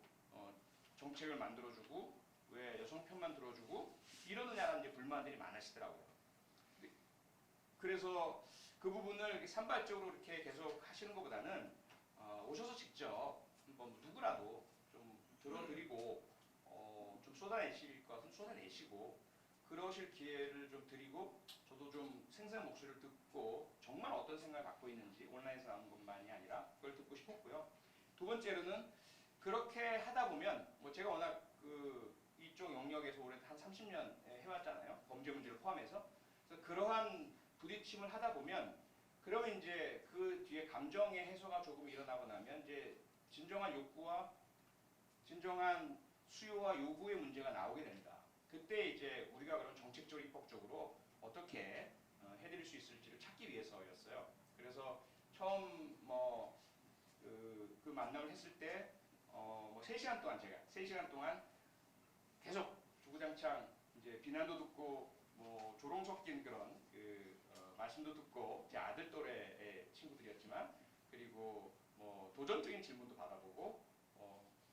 정책을 만들어주고 왜 여성 편만 들어주고 이러느냐라는 이제 불만들이 많으시더라고요. 그래서 그 부분을 이렇게 산발적으로 이렇게 계속 하시는 것보다는 오셔서 직접 뭐 누구라도 좀 들어드리고 좀 쏟아내실 것은 쏟아내시고 그러실 기회를 좀 드리고 저도 좀 생생한 목소리를 듣고 정말 어떤 생각을 갖고 있는지 온라인에서 나오는 것만이 아니라 그걸 듣고 싶었고요. 두 번째로는 그렇게 하다 보면 뭐 제가 워낙 이쪽 영역에서 올해 한 30년 해왔잖아요. 범죄 문제를 포함해서. 그래서 그러한 부딪힘을 하다 보면 그러면 이제 그 뒤에 감정의 해소가 조금 일어나고 나면 이제 진정한 욕구와 진정한 수요와 요구의 문제가 나오게 됩니다. 그때 이제 우리가 그런 정책적으로 입법적으로 어떻게 해드릴 수 있을지를 찾기 위해서였어요. 그래서 처음 그 만남을 했을 때 3시간 동안 제가 3시간 동안 계속 주구장창 이제 비난도 듣고 뭐 조롱 섞인 그런 말씀도 듣고 제 아들 또래의 친구들이었지만 그리고 뭐 도전적인 질문도 받아보고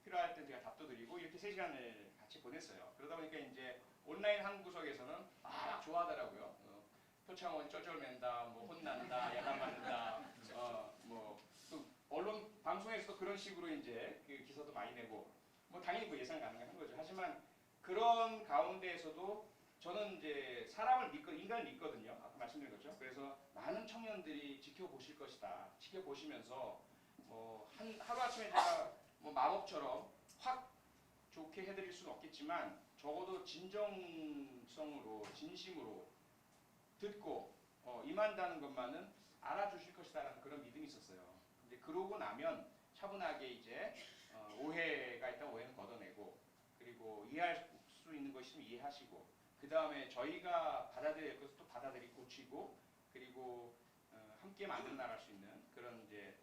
필요할 때 제가 답도 드리고 이렇게 3시간을 같이 보냈어요. 그러다 보니까 이제 온라인 한 구석에서는 좋아하더라고요. 표창원 쩔쩔맨다, 뭐 혼난다, 야단 맞는다, 뭐 또 언론 방송에서도 그런 식으로 이제 그 기사도 많이 내고 뭐 당연히 뭐 예상 가능한 거죠. 하지만 그런 가운데에서도 저는 이제 사람을 믿고 인간을 믿거든요. 아까 말씀드린 거죠. 그래서 많은 청년들이 지켜보실 것이다. 지켜보시면서 뭐 하루아침에 제가 뭐 마법처럼 확 좋게 해드릴 수는 없겠지만 적어도 진정성으로 진심으로 듣고 임한다는 것만은 알아주실 것이다라는 그런 믿음이 있었어요. 근데 그러고 나면 차분하게 이제 오해가 있다면 오해는 걷어내고 그리고 이해할 수 있는 것이면 이해하시고 그 다음에 저희가 받아들일 것을 또 받아들이고 고치고 그리고 함께 만들어 나갈 수 있는 그런 이제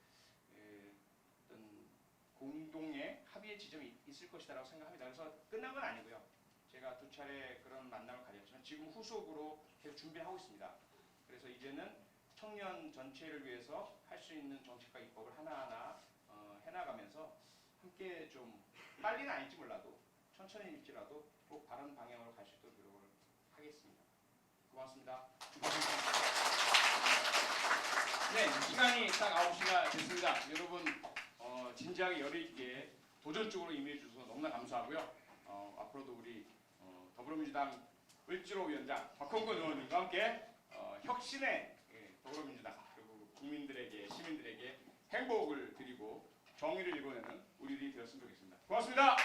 어떤 공동의 합의의 지점이 있을 것이다라고 생각합니다. 그래서 끝난 건 아니고요. 제가 2차례 그런 만남을 가졌지만 지금 후속으로 계속 준비를 하고 있습니다. 그래서 이제는 청년 전체를 위해서 할 수 있는 정책과 입법을 하나하나 해나가면서 함께 좀 빨리는 아닐지 몰라도 천천히일지라도 꼭 바른 방향으로 갈 수 있도록 노력을 하겠습니다. 고맙습니다. 네, 시간이 딱 9시가 됐습니다. 여러분 진지하게 열의 있게 도전적으로 임해해 주셔서 너무나 감사하고요. 앞으로도 우리 더불어민주당 을지로 위원장 박홍근 의원님과 함께 혁신의 더불어민주당 그리고 국민들에게 시민들에게 행복을 드리고 정의를 이루어내는 우리들이 되었으면 좋겠습니다. 고맙습니다.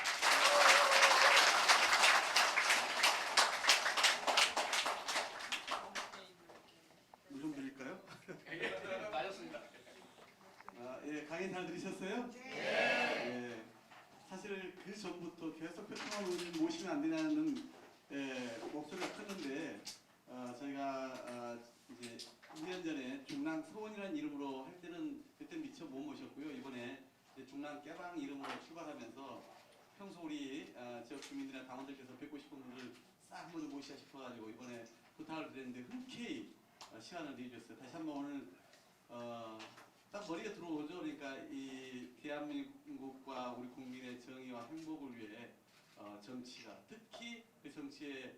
물 좀 드릴까요? 맞았습니다. 예, 강의 잘 들으셨어요? 네. 사실 그 전부터 계속 표창원 의원님 모시면 안 되냐는 목소리가 컸는데 저희가 이제 2년 전에 중랑 서원이라는 이름으로 할 때는 그때 미처 못 모셨고요. 이번에 이제 중랑 깨방 이름으로 출발하면서 평소 우리 지역 주민들이나 당원들께서 뵙고 싶은 분들 싹 한번 모시자 싶어가지고 이번에 부탁을 드렸는데 흔쾌히 시간을 내주셨어요. 다시 한번 오늘 딱 머리가 들어오죠. 그러니까 이 대한민국과 우리 국민의 정의와 행복을 위해 정치가 특히 그 정치의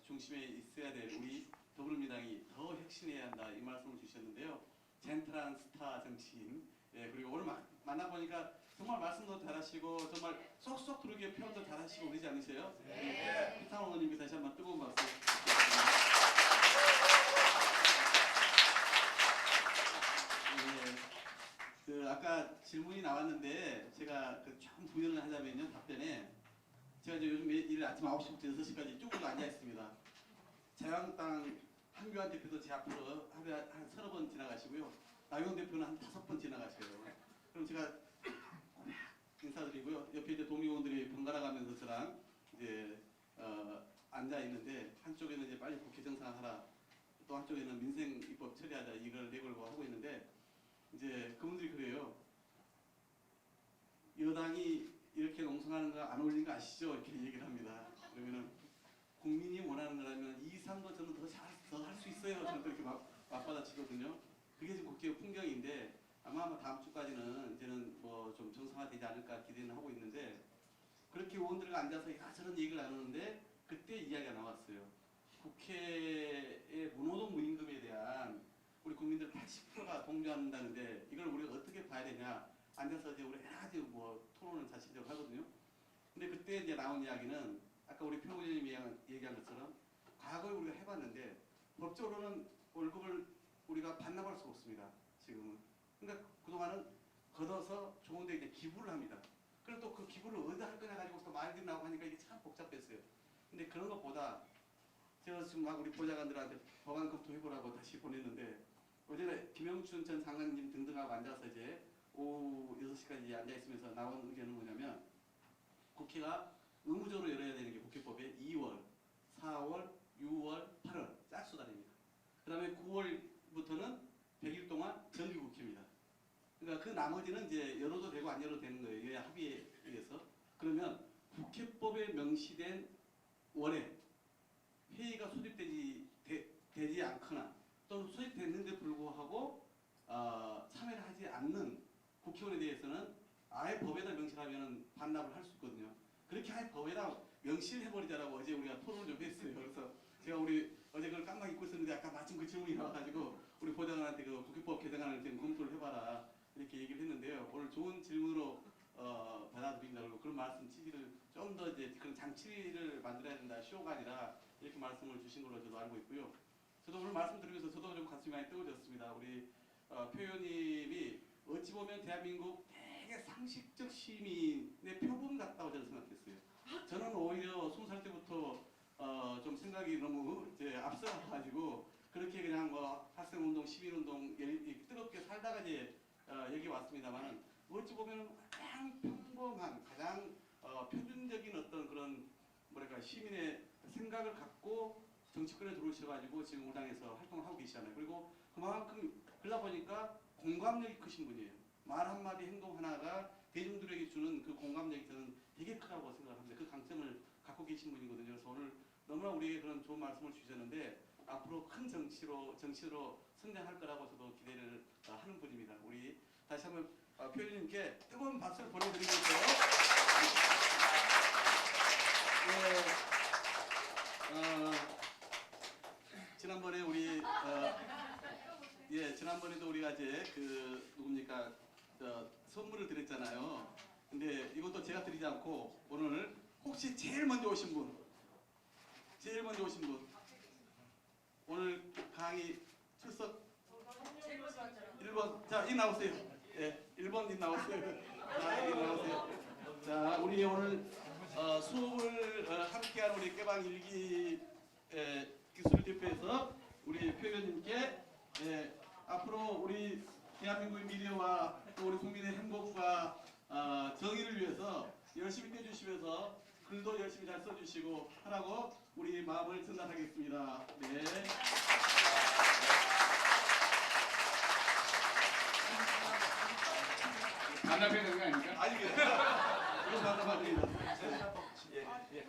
중심에 있어야 될 우리 더불어민주당이 더 혁신해야 한다 이 말씀을 주셨는데요. 젠틀한 스타 정치인 그리고 오늘 만나보니까 정말 말씀도 잘하시고 정말 쏙쏙 들어오게 표현도 잘하시고 그러지 않으세요? 네. 표창원 의원님께 다시 한번 뜨거운 박수 부탁드립니다. 그 아까 질문이 나왔는데 제가 좀 부연을 하자면요. 답변에 제가 이제 요즘 매일 아침 9시부터 6시까지 쭉 앉아 있습니다. 자유한국당 한교안 대표도 제 앞으로 하루에 한 30번 지나가시고요. 나경 대표는 한 5번 지나가셔요. 그럼 제가 인사드리고요. 옆에 이제 동료원들이 번갈아 가면서 저랑 이제 앉아 있는데 한쪽에는 이제 빨리 국회 정상화하라, 또 한쪽에는 민생 입법 처리하자 이걸 내걸고 하고 있는데 이제 그분들이 그래요. 여당이 이렇게 농성하는 거 안 어울리는 거 아시죠? 이렇게 얘기를 합니다. 그러면은 국민이 원하는 거라면 이 이상도 저는 더 할 수 있어요. 저는 그렇게 맞받아치거든요. 그게 지금 국회 풍경인데 아마 다음 주까지는 이제는 뭐 좀 정상화되지 않을까 기대는 하고 있는데 그렇게 의원들과 앉아서 저런 얘기를 나누는데 그때 이야기가 나왔어요. 국회의 문호동 무임금에 대한 우리 국민들 80%가 동조한다는데 이걸 우리가 어떻게 봐야 되냐 앉아서 이제 우리 여러 가지 뭐 토론을 자체적으로 하거든요. 근데 그때 이제 나온 이야기는 아까 우리 표 의원님이 얘기한 것처럼 과거에 우리가 해봤는데 법적으로는 월급을 우리가 반납할 수 없습니다. 지금은. 그러니까 그동안은 걷어서 좋은데 이제 기부를 합니다. 그리고 또 그 기부를 어디다 할 거냐 가지고 또 말들이 나오고 하니까 이게 참 복잡했어요. 근데 그런 것보다 제가 지금 막 우리 보좌관들한테 법안 검토해보라고 다시 보냈는데 어제 김영춘 전 장관님 등등하고 앉아서 이제 오후 6시까지 앉아있으면서 나온 의견은 뭐냐면 국회가 의무적으로 열어야 되는 게 국회법에 2월, 4월, 6월, 8월 짝수달입니다. 그 다음에 9월부터는 100일 동안 정기국회입니다. 그러니까 그 나머지는 이제 열어도 되고 안 열어도 되는 거예요. 여야 합의에 의해서. 그러면 국회법에 명시된 월에 회의가 소집되지 않거나 또는 소집됐는데 불구하고 참여를 하지 않는 국회의원에 대해서는 아예 법에다 명시하면 반납을 할 수 있거든요. 그렇게 아예 법에다 명시를 해버리자라고 어제 우리가 토론을 좀 했어요. 그래서 제가 어제 그걸 깜빡 잊고 있었는데 아까 마침 그 질문이 나와가지고 우리 보좌관한테 그 국회법 개정안을 지금 검토를 해봐라 이렇게 얘기를 했는데요. 오늘 좋은 질문으로 받아들인다고 그리고 그런 말씀 취지를 좀 더 이제 그런 장치를 만들어야 된다. 쇼가 아니라 이렇게 말씀을 주신 걸로 저도 알고 있고요. 저도 오늘 말씀 드리면서 저도 좀 가슴이 많이 뜨거워졌습니다. 우리 표현님이 어찌 보면 대한민국 되게 상식적 시민의 표본 같다고 저는 생각했어요. 저는 오히려 20살 때부터 좀 생각이 너무 이제 앞서가지고 그렇게 그냥 뭐 학생운동, 시민운동 뜨겁게 살다가 이제 여기 왔습니다만은 어찌 보면 가장 평범한, 가장 표준적인 어떤 그런 뭐랄까 시민의 생각을 갖고 정치권에 들어오셔가지고 지금 우당에서 활동을 하고 계시잖아요. 그리고 그만큼 그러다 보니까 공감력이 크신 분이에요. 말 한마디 행동 하나가 대중들에게 주는 그 공감력이 저는 되게 크다고 생각합니다. 그 강점을 갖고 계신 분이거든요. 그래서 오늘 너무나 우리에게 그런 좋은 말씀을 주셨는데 앞으로 큰 정치로 성장할 거라고 저도 기대를 하는 분입니다. 우리 다시 한번 표현님께 뜨거운 박수를 보내드리면서 지난번에 우리 지난번에도 우리가 이제 그 누굽니까 선물을 드렸잖아요. 근데 이것도 제가 드리지 않고 오늘 혹시 제일 먼저 오신 분 오늘 강의 출석 제일 먼저 왔잖아. 1번 자, 이 나오세요. 예, 1번 이 나오세요. 자, 이 나오세요. 자, 우리 오늘 수업을 함께한 우리 깨방 일기 기술대표에서 우리 표현님께 앞으로 우리 대한민국의 미래와 또 우리 국민의 행복과 정의를 위해서 열심히 떼주시면서 글도 열심히 잘 써주시고 하라고 우리 마음을 전달하겠습니다. 네. 반납해야 되는 거 아닙니까? 아닙니다. 이거 반납합니다. 예, 예.